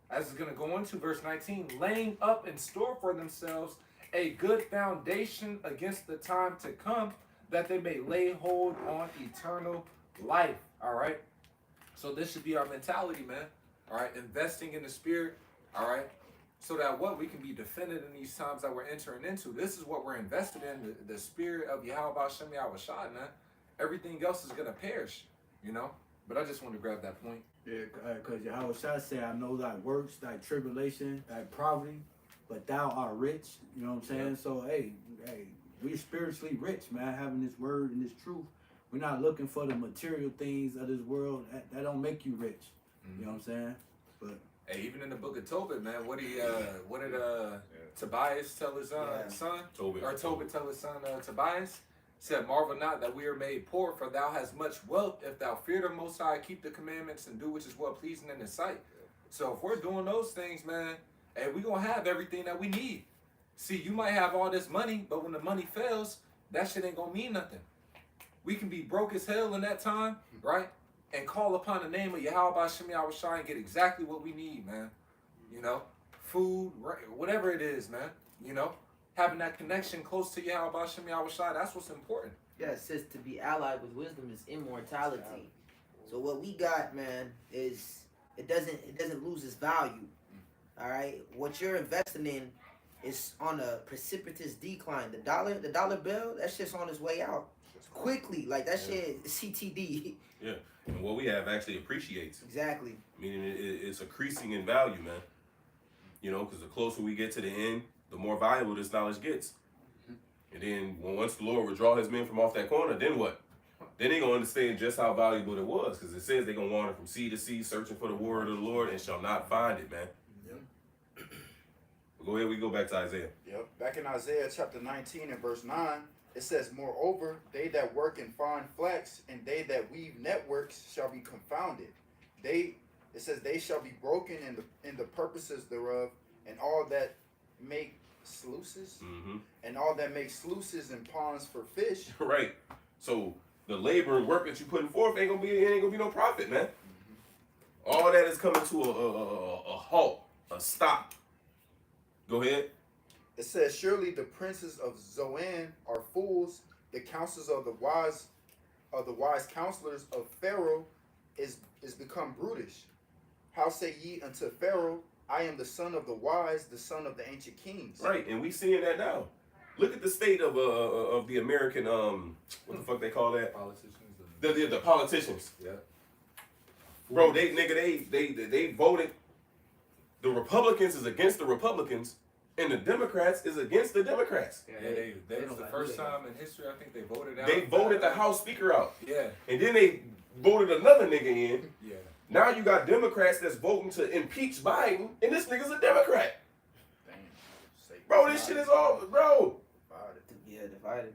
S3: As it's going to go into verse 19, laying up in store for themselves a good foundation against the time to come, that they may lay hold on eternal life. All right, so this should be our mentality, man. all right, investing in the spirit, all right, so that what we can be defended in these times that we're entering into. This is what we're invested in, the spirit of Yahweh Shem Yahweh Shai, man. Everything else is gonna perish, you know. But I just want to grab that point.
S5: Yeah, because Yahweh Shai said, I know thy works, thy tribulation, thy poverty, but thou art rich. You know what I'm saying? So, hey, we're spiritually rich, man, having this word and this truth. We're not looking for the material things of this world. That don't make you rich. You know what I'm saying? But
S3: hey, even in the book of Tobit, man, what did Tobias tell his son? Tobit tell his son Tobias? Said, marvel not that we are made poor, for thou hast much wealth. If thou fear the Most High, keep the commandments, and do which is well pleasing in his sight. So if we're doing those things, man, hey, we're going to have everything that we need. See, you might have all this money, but when the money fails, that shit ain't going to mean nothing. We can be broke as hell in that time, right? And call upon the name of Yahweh Shem Yahweh Shai and get exactly what we need, man. You know, food, right, whatever it is, man. You know, having that connection close to Yahweh Shem Yahweh Shai, that's what's important.
S4: Yeah, it says to be allied with wisdom is immortality. So what we got, man, is it doesn't lose its value. All right, what you're investing in is on a precipitous decline. The dollar bill, that shit's on its way out quickly. Like that shit, CTD.
S2: Yeah, and what we have actually appreciates.
S4: Exactly.
S2: Meaning it's increasing in value, man. You know, because the closer we get to the end, the more valuable this knowledge gets. And then once the Lord withdraw his men from off that corner, then what? Then they gonna understand just how valuable it was, because it says they're gonna wander from sea to sea, searching for the word of the Lord, and shall not find it, man.
S7: Yep.
S2: Go ahead, we go back to Isaiah.
S7: Yep. Back in Isaiah chapter 19 and verse 9, it says, moreover, they that work in fine flax and they that weave networks shall be confounded. It says they shall be broken in the purposes thereof, and all that make sluices, and all that make sluices and ponds for fish.
S2: Right. So the labor and work that you putting forth ain't gonna be no profit, man. All that is coming to a halt, a stop. Go ahead.
S7: It says, surely the princes of Zoan are fools, the counsels of the wise counselors of Pharaoh is become brutish. How say ye unto Pharaoh, I am the son of the wise, the son of the ancient kings.
S2: Right, and we seeing that now. Look at the state of the American what the fuck they call that?
S3: Politicians.
S2: The politicians.
S3: Yeah.
S2: Bro, they voted. The Republicans is against the Republicans, and the Democrats is against the Democrats.
S3: Yeah, they was the first time in history I think they voted out.
S2: They voted the House Speaker out.
S3: Yeah.
S2: And then they voted another nigga in.
S3: Yeah.
S2: Now you got Democrats that's voting to impeach Biden, and this nigga's a Democrat.
S7: Damn.
S2: Bro, this shit is all, bro.
S4: Yeah, divided.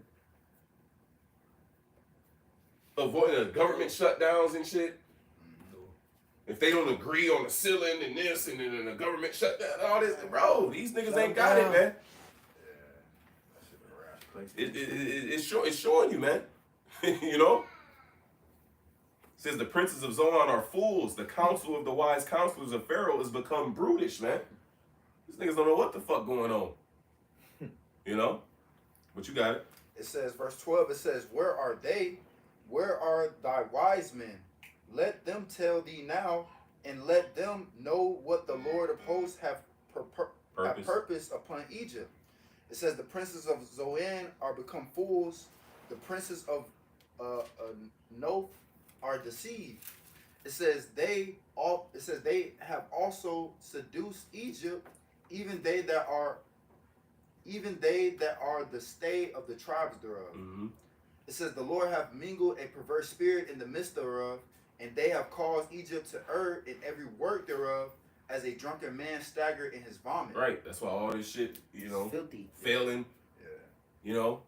S2: Avoiding the government shutdowns and shit. If they don't agree on the ceiling and this and then the government shutdown, all this, bro, these niggas ain't got it, man. It's showing you, man. You know? It says the princes of Zoan are fools. The counsel of the wise counselors of Pharaoh has become brutish, man. These niggas don't know what the fuck going on. You know? But you got it.
S7: It says, verse 12, it says, where are they? Where are thy wise men? Let them tell thee now, and let them know what the Lord of hosts have purposed upon Egypt. It says the princes of Zoan are become fools. The princes of Noth are deceived. It says they have also seduced Egypt, even they that are the stay of the tribes thereof. It says the Lord hath mingled a perverse spirit in the midst thereof, and they have caused Egypt to err in every work thereof, as a drunken man stagger in his vomit.
S2: Right. That's why all this shit, you know,
S4: Filthy.
S2: failing.
S7: Yeah.
S2: You know,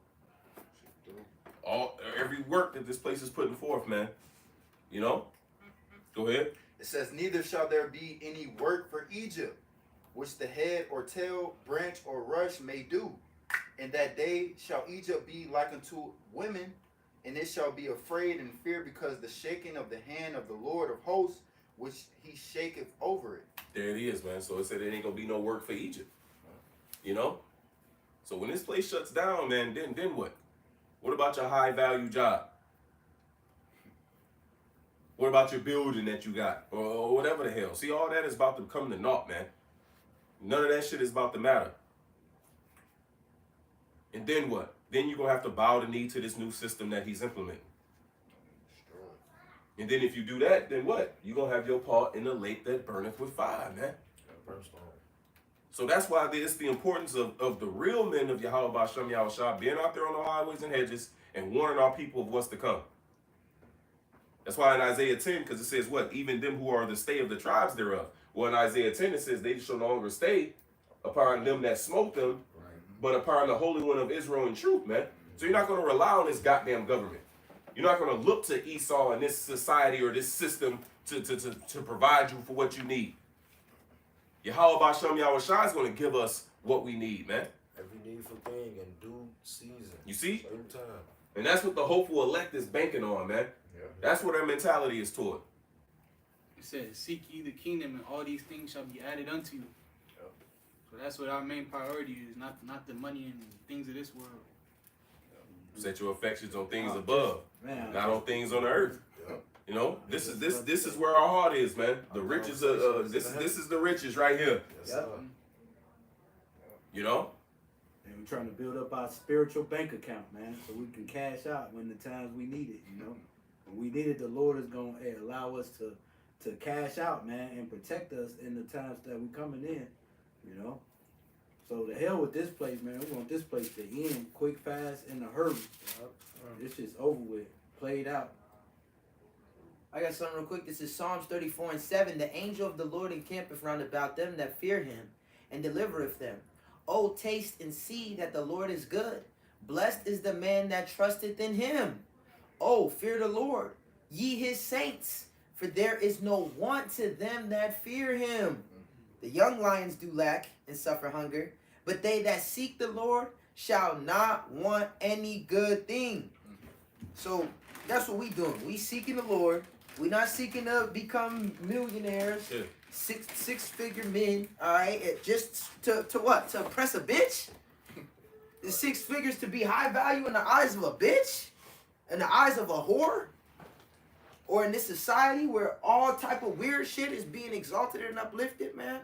S2: every work that this place is putting forth, man. You know. Go ahead.
S7: It says, neither shall there be any work for Egypt, which the head or tail, branch or rush may do. In that day shall Egypt be like unto women, and it shall be afraid and fear because the shaking of the hand of the Lord of hosts, which he shaketh over it.
S2: There it is, man. So it said it ain't gonna be no work for Egypt. You know? So when this place shuts down, man, then what? What about your high value job? What about your building that you got? Or whatever the hell. See, all that is about to come to naught, man. None of that shit is about to matter. And then what? Then you're going to have to bow the knee to this new system that he's implementing. And then if you do that, then what? You're going to have your part in the lake that burneth with fire, man. So that's why it's the importance of the real men of Yahweh Ba'Shem Yahushua being out there on the highways and hedges and warning our people of what's to come. That's why in Isaiah 10, because it says what? Even them who are the stay of the tribes thereof. Well, in Isaiah 10, it says they shall no longer stay upon them that smote them, but upon the Holy One of Israel in truth, man. So you're not going to rely on this goddamn government. You're not going to look to Esau and this society or this system to provide you for what you need. Yahweh Ba'Shem Yahushua is going to give us what we need, man.
S9: Every needful thing in due season.
S2: You see?
S9: Certain time.
S2: And that's what the hopeful elect is banking on, man.
S9: Yeah.
S2: That's what their mentality is toward.
S6: It says, "Seek ye the kingdom, and all these things shall be added unto you."
S9: Yep.
S6: So that's what our main priority is, not the money and things of this world.
S2: Set your affections on things above,
S5: Man,
S2: not on things on the earth.
S9: Yep.
S2: You know, this is where our heart is, man. The riches this is the riches right here.
S9: Yes, sir.
S2: You know?
S5: and we're trying to build up our spiritual bank account, man, so we can cash out when the times we need it, you know. When we need it, the Lord is going to allow us to cash out, man, and protect us in the times that we coming in, you know. So the hell with this place, man. We want this place to end quick, fast, in a hurry. This shit's over with, played out.
S4: I got something real quick. This is Psalms 34:7. The angel of the Lord encampeth round about them that fear him, and delivereth them. O taste and see that the Lord is good. Blessed is the man that trusteth in him. Oh, fear the Lord, ye his saints, for there is no want to them that fear him. The young lions do lack and suffer hunger, but they that seek the Lord shall not want any good thing. So that's what we doing. We seeking the Lord. We not seeking to become millionaires,
S2: Yeah.
S4: six-figure men. All right, just to what? To oppress a bitch? The 6 figures to be high value in the eyes of a bitch, in the eyes of a whore, or in this society where all type of weird shit is being exalted and uplifted, man.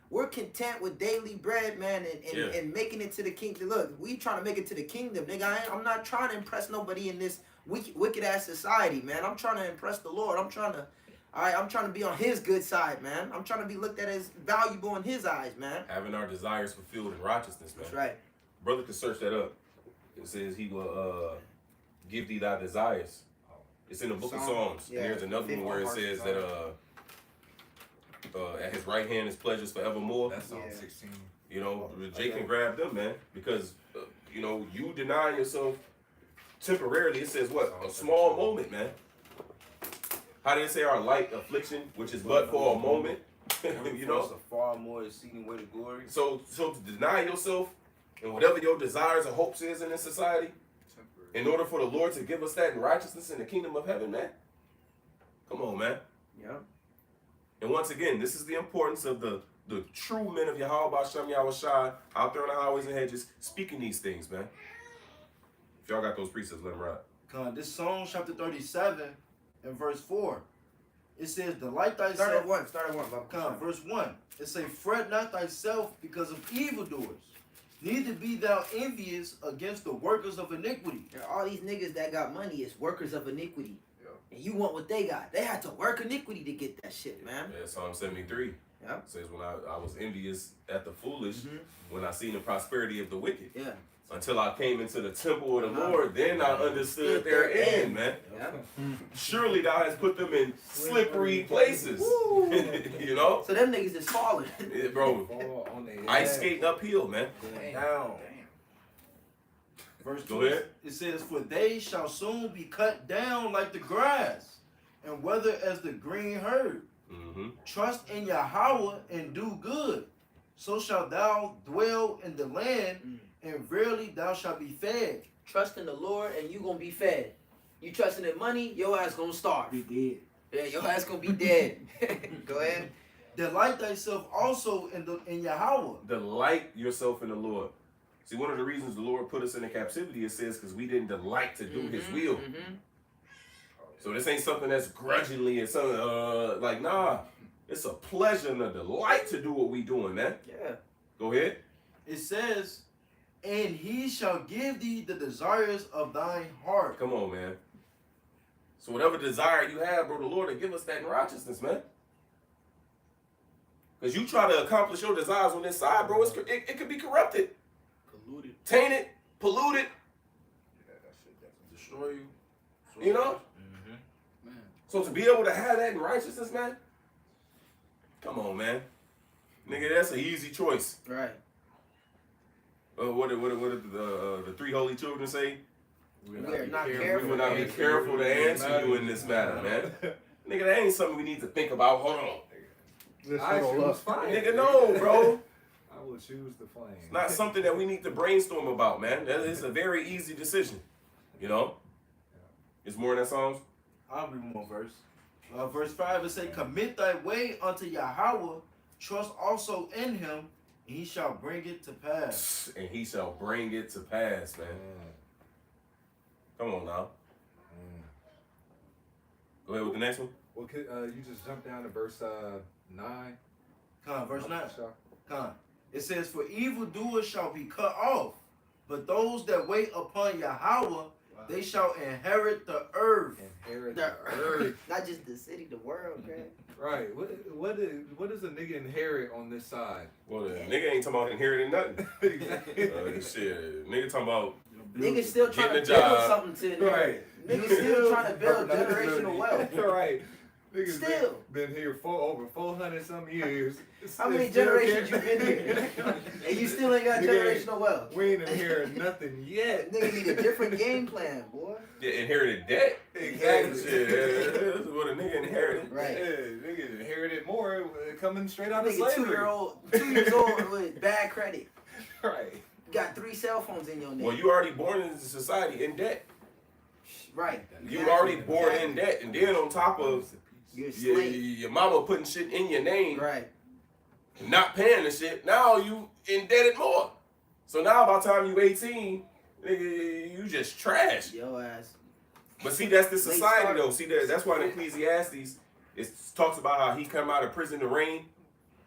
S4: We're content with daily bread, man, and making it to the kingdom. Look, we trying to make it to the kingdom, nigga. I'm not trying to impress nobody in this wicked ass society, man. I'm trying to impress the Lord. I'm trying to be on his good side, man. I'm trying to be looked at as valuable in his eyes, man.
S2: Having our desires fulfilled in righteousness, man.
S4: That's right.
S2: Brother can search that up. It says he will give thee thy desires. It's in the book of Psalms.
S4: Yeah.
S2: And there's another one where it says that at his right hand is pleasures forevermore.
S3: That's Psalm
S4: Yeah.
S3: 16.
S2: You know, Jake can grab them, man, because you know, you deny yourself temporarily. It says what? A small moment, man. How did it say our light affliction, which is but for a moment? You know,
S9: It's a far more exceeding way to glory.
S2: so to deny yourself and whatever your desires or hopes is in this society, in order for the Lord to give us that in righteousness in the kingdom of heaven, man. Come on, man.
S4: Yeah.
S2: And once again, this is the importance of the true men of Yahweh Ba'Shem Yahushua out there on the highways and hedges speaking these things, man. If y'all got those precepts, let them ride.
S8: Come, this Psalm chapter 37 and verse 4. It says, delight thyself.
S4: Start at one. Baba.
S8: Come, verse 1. It say, fret not thyself because of evildoers, neither be thou envious against the workers of iniquity.
S4: And all these niggas that got money is workers of iniquity.
S9: Yeah.
S4: And you want what they got. They had to work iniquity to get that shit, man.
S2: Yeah, Psalm 73
S4: Yeah.
S2: says, when I was envious at the foolish,
S4: Mhm.
S2: when I seen the prosperity of the wicked.
S4: Yeah.
S2: Until I came into the temple of the Lord, then I understood their end, man.
S4: Yeah.
S2: Surely thou hast put them in slippery places.
S4: Woo.
S2: You know?
S4: So them niggas is falling.
S2: Yeah, bro,
S3: Fall on their
S2: ice
S3: ass.
S2: skating uphill, man.
S8: Down. Verse 2.
S2: Go ahead.
S8: It says, for they shall soon be cut down like the grass, and wither as the green herb.
S2: Mm-hmm.
S8: Trust in Yahweh and do good. So shalt thou dwell in the land, and verily thou shalt be fed.
S4: Trust in the Lord and you gonna be fed. You trusting in money, your ass gonna starve.
S5: Be dead.
S4: Yeah, your ass gonna be dead. Go ahead.
S8: Delight thyself also in Yahweh.
S2: Delight yourself in the Lord. See, one of the reasons the Lord put us in the captivity, it says, because we didn't delight to do his will.
S4: Mhm.
S2: So this ain't something that's grudgingly and something like, nah. It's a pleasure and a delight to do what we doing, man.
S4: Yeah.
S2: Go ahead.
S8: It says, and he shall give thee the desires of thine heart.
S2: Come on, man. So whatever desire you have, bro, the Lord will give us that in righteousness, man. Because you try to accomplish your desires on this side, bro, it could be corrupted,
S6: Polluted.
S2: tainted, polluted,
S9: Yeah, that shit definitely destroy you.
S2: you know?
S6: Man.
S2: So to be able to have that in righteousness, man, come on, man. Nigga, that's an easy choice.
S4: Right.
S2: What did the three holy children say?
S4: We are not
S2: We
S4: careful.
S2: will not be careful to answer you in this matter, man. Nigga, that ain't something we need to think about. Hold on.
S1: Just
S3: I
S1: huddle
S3: choose
S1: up.
S3: fire.
S2: Nigga, no, bro.
S3: I will choose the flame.
S2: It's not something that we need to brainstorm about, man. That is a very easy decision. You know? It's more than that, Psalms?
S8: I'll read one more verse. Verse 5, it say, commit thy way unto Yahweh, trust also in him, and he shall bring it to pass.
S2: And he shall bring it to pass, man. Come on now. Go ahead with the next one.
S3: Well, you just jump down to verse 9.
S8: Come, verse 9.
S3: Sure.
S8: Come. It says, for evildoers shall be cut off, but those that wait upon Yahweh, they shall inherit the earth.
S3: Inherit
S4: The earth, not just the city, the world, man.
S3: Right. What does a nigga inherit on this side?
S2: Well, the nigga ain't talking about inheriting nothing.
S3: Exactly.
S2: Shit. Nigga talking about
S4: Niggas still trying to
S2: Getting a
S4: build
S2: job.
S4: something to
S3: Right.
S4: Niggas still trying to build generational wealth.
S3: Right. Niggas
S4: Still.
S3: been here for over 400 some years.
S4: How many
S3: Still
S4: generations you
S3: can't-
S4: been here? And you still ain't got
S3: Nigga,
S4: generational wealth.
S3: We ain't inherited nothing yet.
S4: Nigga need a different game plan, boy.
S2: yeah, inherited debt.
S3: Exactly.
S2: Shit, that's what a nigga inherited.
S4: Right.
S3: Yeah, niggas inherited more coming straight out of
S4: Nigga
S3: slavery.
S4: 2 years old with bad credit.
S3: Right.
S4: Got 3 cell phones in your name.
S2: Well, you already born into society in debt.
S4: Right.
S2: You already born in debt, and then on top of
S4: You're a
S2: your,
S4: slave.
S2: your mama putting shit in your name,
S4: Right.
S2: not paying the shit, now you indebted more. So now by the time you 18, nigga, you just trash.
S4: Yo ass.
S2: But see, that's the
S4: Late
S2: society
S4: start.
S2: though. See, that's why in Ecclesiastes, it talks about how he come out of prison to reign,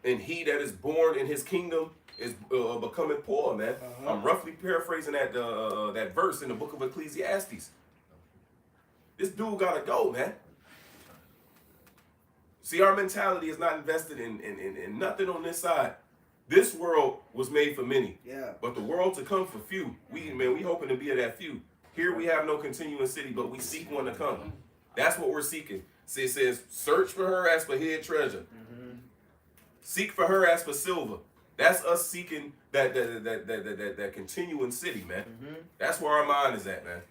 S2: and he that is born in his kingdom is becoming poor, man. I'm roughly paraphrasing that verse in the book of Ecclesiastes. This dude gotta go, man. See, our mentality is not invested in nothing on this side. This world was made for many,
S4: Yeah.
S2: but the world to come for few. We hoping to be of that few. Here we have no continuing city, but we seek one to come. That's what we're seeking. See, it says, search for her as for hid treasure. Seek for her as for silver. That's us seeking that continuing city, man. That's where our mind is at, man.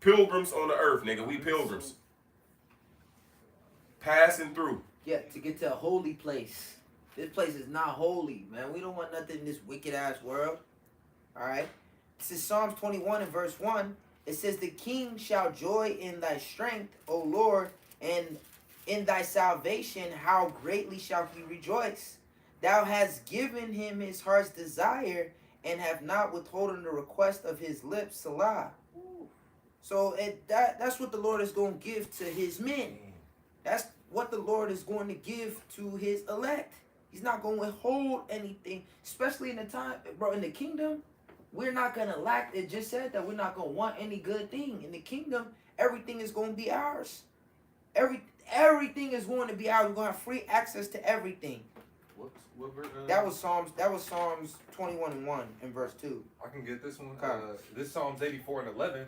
S2: Pilgrims on the earth, nigga. We pilgrims. Passing through.
S4: Yeah, to get to a holy place. This place is not holy, man. We don't want nothing in this wicked ass world. Alright? This is Psalms 21 and verse 1. It says, the king shall joy in thy strength, O Lord, and in thy salvation, how greatly shall he rejoice. Thou hast given him his heart's desire, and have not withholden the request of his lips, Salah. So that's what the Lord is going to give to his men. That's what the Lord is going to give to his elect. He's not going to withhold anything, especially in the time, bro, in the kingdom. We're not going to lack. It just said that we're not going to want any good thing. In the kingdom, everything is going to be ours. Everything is going to be ours. We're going to have free access to everything.
S3: What verse?
S4: That was Psalms 21 and 1 and verse 2.
S3: I can get this one.
S4: Okay.
S3: This Psalms 84 and 11.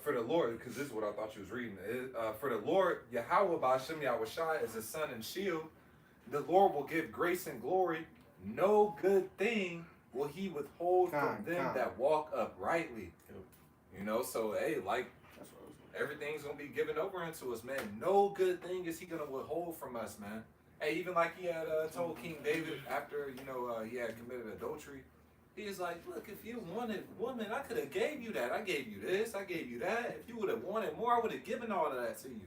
S3: For the Lord, because this is what I thought you was reading. For the Lord, Yahweh Ba'ashem Yahushai is a sun and shield. The Lord will give grace and glory. No good thing will he withhold from them that walk uprightly. You know, so hey, like everything's gonna be given over unto us, man. No good thing is he gonna withhold from us, man. Hey, even like he had told King David after he had committed adultery. He's like, look, if you wanted woman, I could have gave you that. I gave you this. I gave you that. If you would have wanted more, I would have given all of that to you.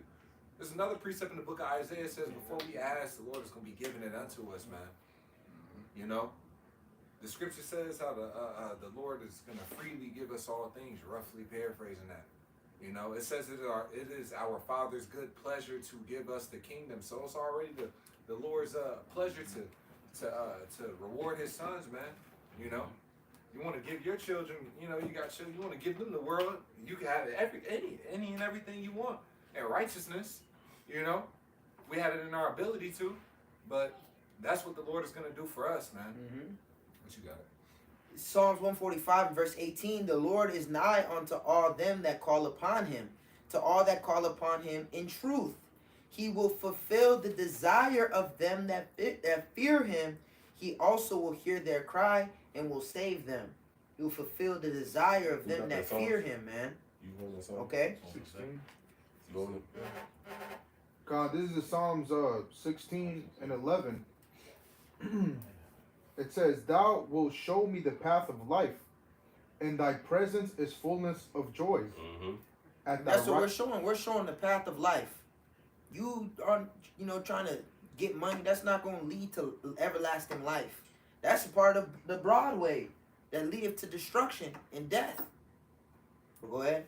S3: There's another precept in the book of Isaiah says, before we ask, the Lord is going to be giving it unto us, man. You know? The scripture says how the Lord is going to freely give us all things, roughly paraphrasing that. You know, it says it is our Father's good pleasure to give us the kingdom. So it's already the Lord's pleasure to reward His sons, man. You know, you want to give your children. You know, you got children. You want to give them the world. You can have any and everything you want, and righteousness. You know, we had it in our ability to, but that's what the Lord is gonna do for us, man.
S4: Mm-hmm.
S3: What you got?
S4: Psalms 145 verse 18, the Lord is nigh unto all them that call upon him, to all that call upon him in truth. He will fulfill the desire of them that fear him. He also will hear their cry and will save them. He will fulfill the desire of
S2: Who
S4: them
S2: got
S4: that
S2: that song?
S4: fear him, man.
S2: You heard that song?
S4: Okay.
S1: 16.
S2: You on it?
S1: God, this is the Psalms 16 and 11. It says, Thou wilt show me the path of life, and thy presence is fullness of joy.
S2: Mm-hmm.
S1: At thy
S4: That's what
S1: right-
S4: we're showing. We're showing the path of life. You are, trying to get money. That's not going to lead to everlasting life. That's a part of the broad way that leadeth to destruction and death. But go ahead.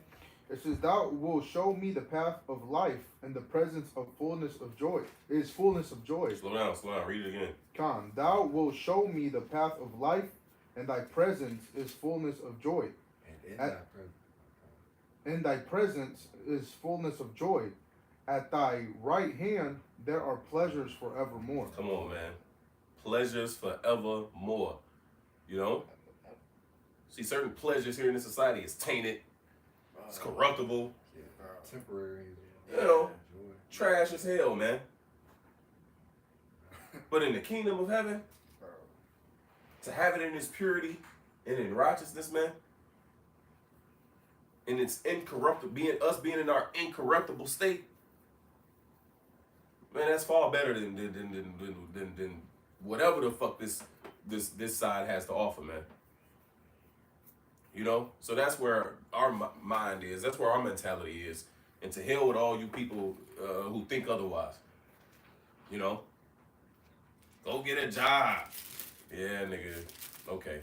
S1: It says, Thou wilt show me the path of life, and the presence of fullness of joy. It is fullness of joy.
S2: Slow down. Read it again.
S1: Con, Thou wilt show me the path of life, and thy presence is fullness of joy. In thy presence is fullness of joy. At thy right hand there are pleasures forevermore.
S2: Come on, man. Pleasures forevermore. You know? See, certain pleasures here in this society is tainted. It's corruptible.
S3: Temporary.
S2: You know, trash as hell, man. But in the kingdom of heaven, to have it in its purity and in righteousness, man, and it's incorruptible, being in our incorruptible state, man, that's far better than whatever the fuck this side has to offer, man. You know, so that's where our mind is. That's where our mentality is. And to hell with all you people who think otherwise. You know, go get a job. Yeah, nigga. Okay.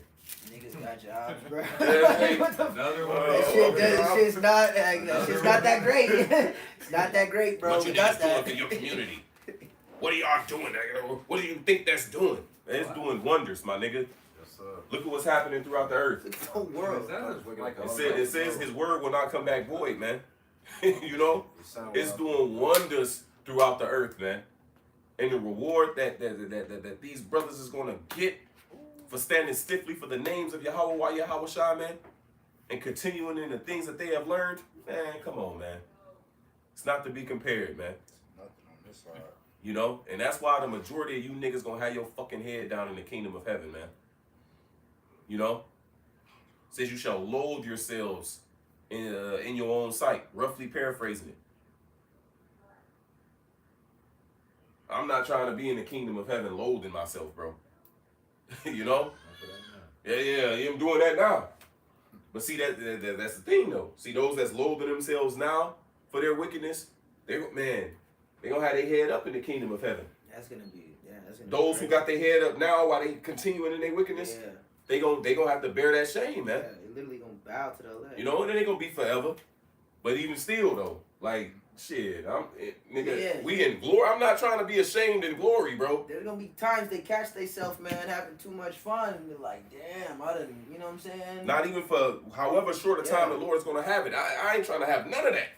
S4: Niggas got jobs, bro.
S2: Yeah,
S4: What the
S3: Another one.
S4: that shit's not that great. It's not that great, bro.
S2: What you
S4: We got
S2: niggas doing
S4: that.
S2: for your community? What are y'all doing? Nigga? What do you think that's doing? It's doing wonders, my nigga.
S9: Yes, sir.
S2: Look at what's happening throughout the earth.
S4: The whole world.
S2: It says his word will not come back void, man. You know? It's doing wonders throughout the earth, man. And the reward that these brothers is gonna get for standing stiffly for the names of Yahweh Shai, man, and continuing in the things that they have learned, man, come on, man. It's not to be compared, man.
S9: Nothing on this side.
S2: You know? And that's why the majority of you niggas gonna have your fucking head down in the kingdom of heaven, man. You know? It says you shall loathe yourselves in your own sight, roughly paraphrasing it. I'm not trying to be in the kingdom of heaven loathing myself, bro. You know? Yeah, I'm doing that now. But see, that's the thing, though. See, those that's loathing themselves now for their wickedness, they gonna have their head up in the kingdom of heaven.
S4: That's gonna be
S2: Those who got their head up now while they continuing in their wickedness,
S4: yeah.
S2: they gonna have to bear that shame, man.
S4: Yeah, they literally gonna bow to the left.
S2: You know, and then they gonna be forever. But even still, though, like, shit, nigga,
S4: Yeah.
S2: we in glory. I'm not trying to be ashamed in glory, bro.
S4: There's gonna be times they catch themselves, man, having too much fun, and they're like, damn, I didn't, you know what I'm saying?
S2: Not even for however short a time the Lord's gonna have it. I ain't trying to have none of that.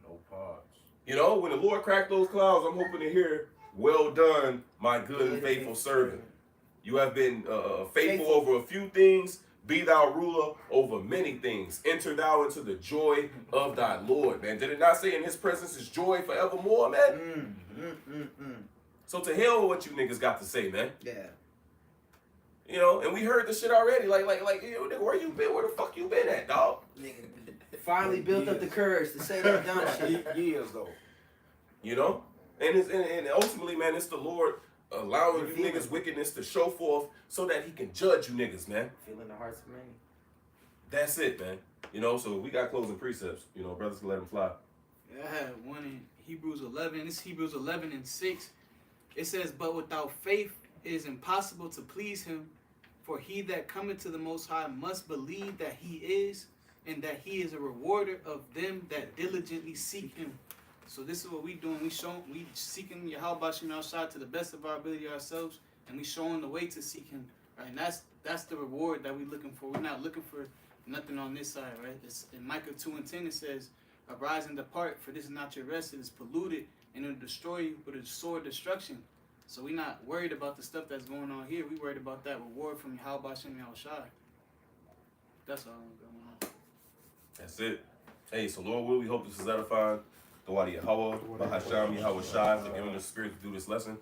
S9: No pods.
S2: You know, when the Lord cracked those clouds, I'm hoping to hear, well done, my good and faithful servant. You have been faithful over a few things. Be thou ruler over many things. Enter thou into the joy of thy Lord, man. Did it not say in his presence is joy forevermore, man? So to hell with what you niggas got to say, man.
S4: Yeah.
S2: You know, and we heard the shit already. Like, yo, nigga, where you been? Where the fuck you been at, dog?
S4: Nigga, finally built up the courage to say that dumb shit.
S9: Years though.
S2: You know? And ultimately, man, it's the Lord allowing you niggas wickedness to show forth so that he can judge you niggas, man.
S4: Feeling the hearts of many.
S2: That's it, man. You know, so we got closing precepts. You know, brothers can let them fly.
S6: Yeah, I had one in Hebrews 11. This is Hebrews 11:6. It says, but without faith it is impossible to please him. For he that cometh to the Most High must believe that he is, and that He is a rewarder of them that diligently seek Him. So this is what we doing. We seeking Yahweh Shem Shai to the best of our ability ourselves, and we showing the way to seek Him. Right, and that's the reward that we're looking for. We're not looking for nothing on this side, right? It's in Micah 2:10 it says, "Arise and depart, for this is not your rest. It is polluted, and it will destroy you with a sword destruction." So we're not worried about the stuff that's going on here. We worried about that reward from Yahweh Shem Shai. That's all I'm going on.
S2: That's it. Hey, so Lord will, we hope this is edifying. Dawadi Yahweh, Bahasham Yahweh Shai, for giving us the spirit to do this lesson.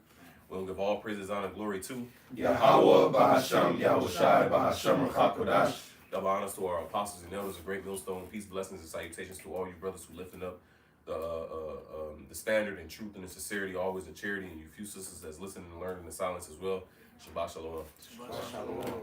S2: We'll give all praises, honor, and glory to
S10: Yahweh, Bahasham Yahweh Shai, Bahasham Rachakodash.
S2: double honors to our apostles and elders of Great Millstone. Peace, blessings, and salutations to all you brothers who lifting up the standard in truth and in sincerity, always in charity, and you few sisters that's listening and learning in silence as well. Shabbat shalom.
S6: Shabbat shalom.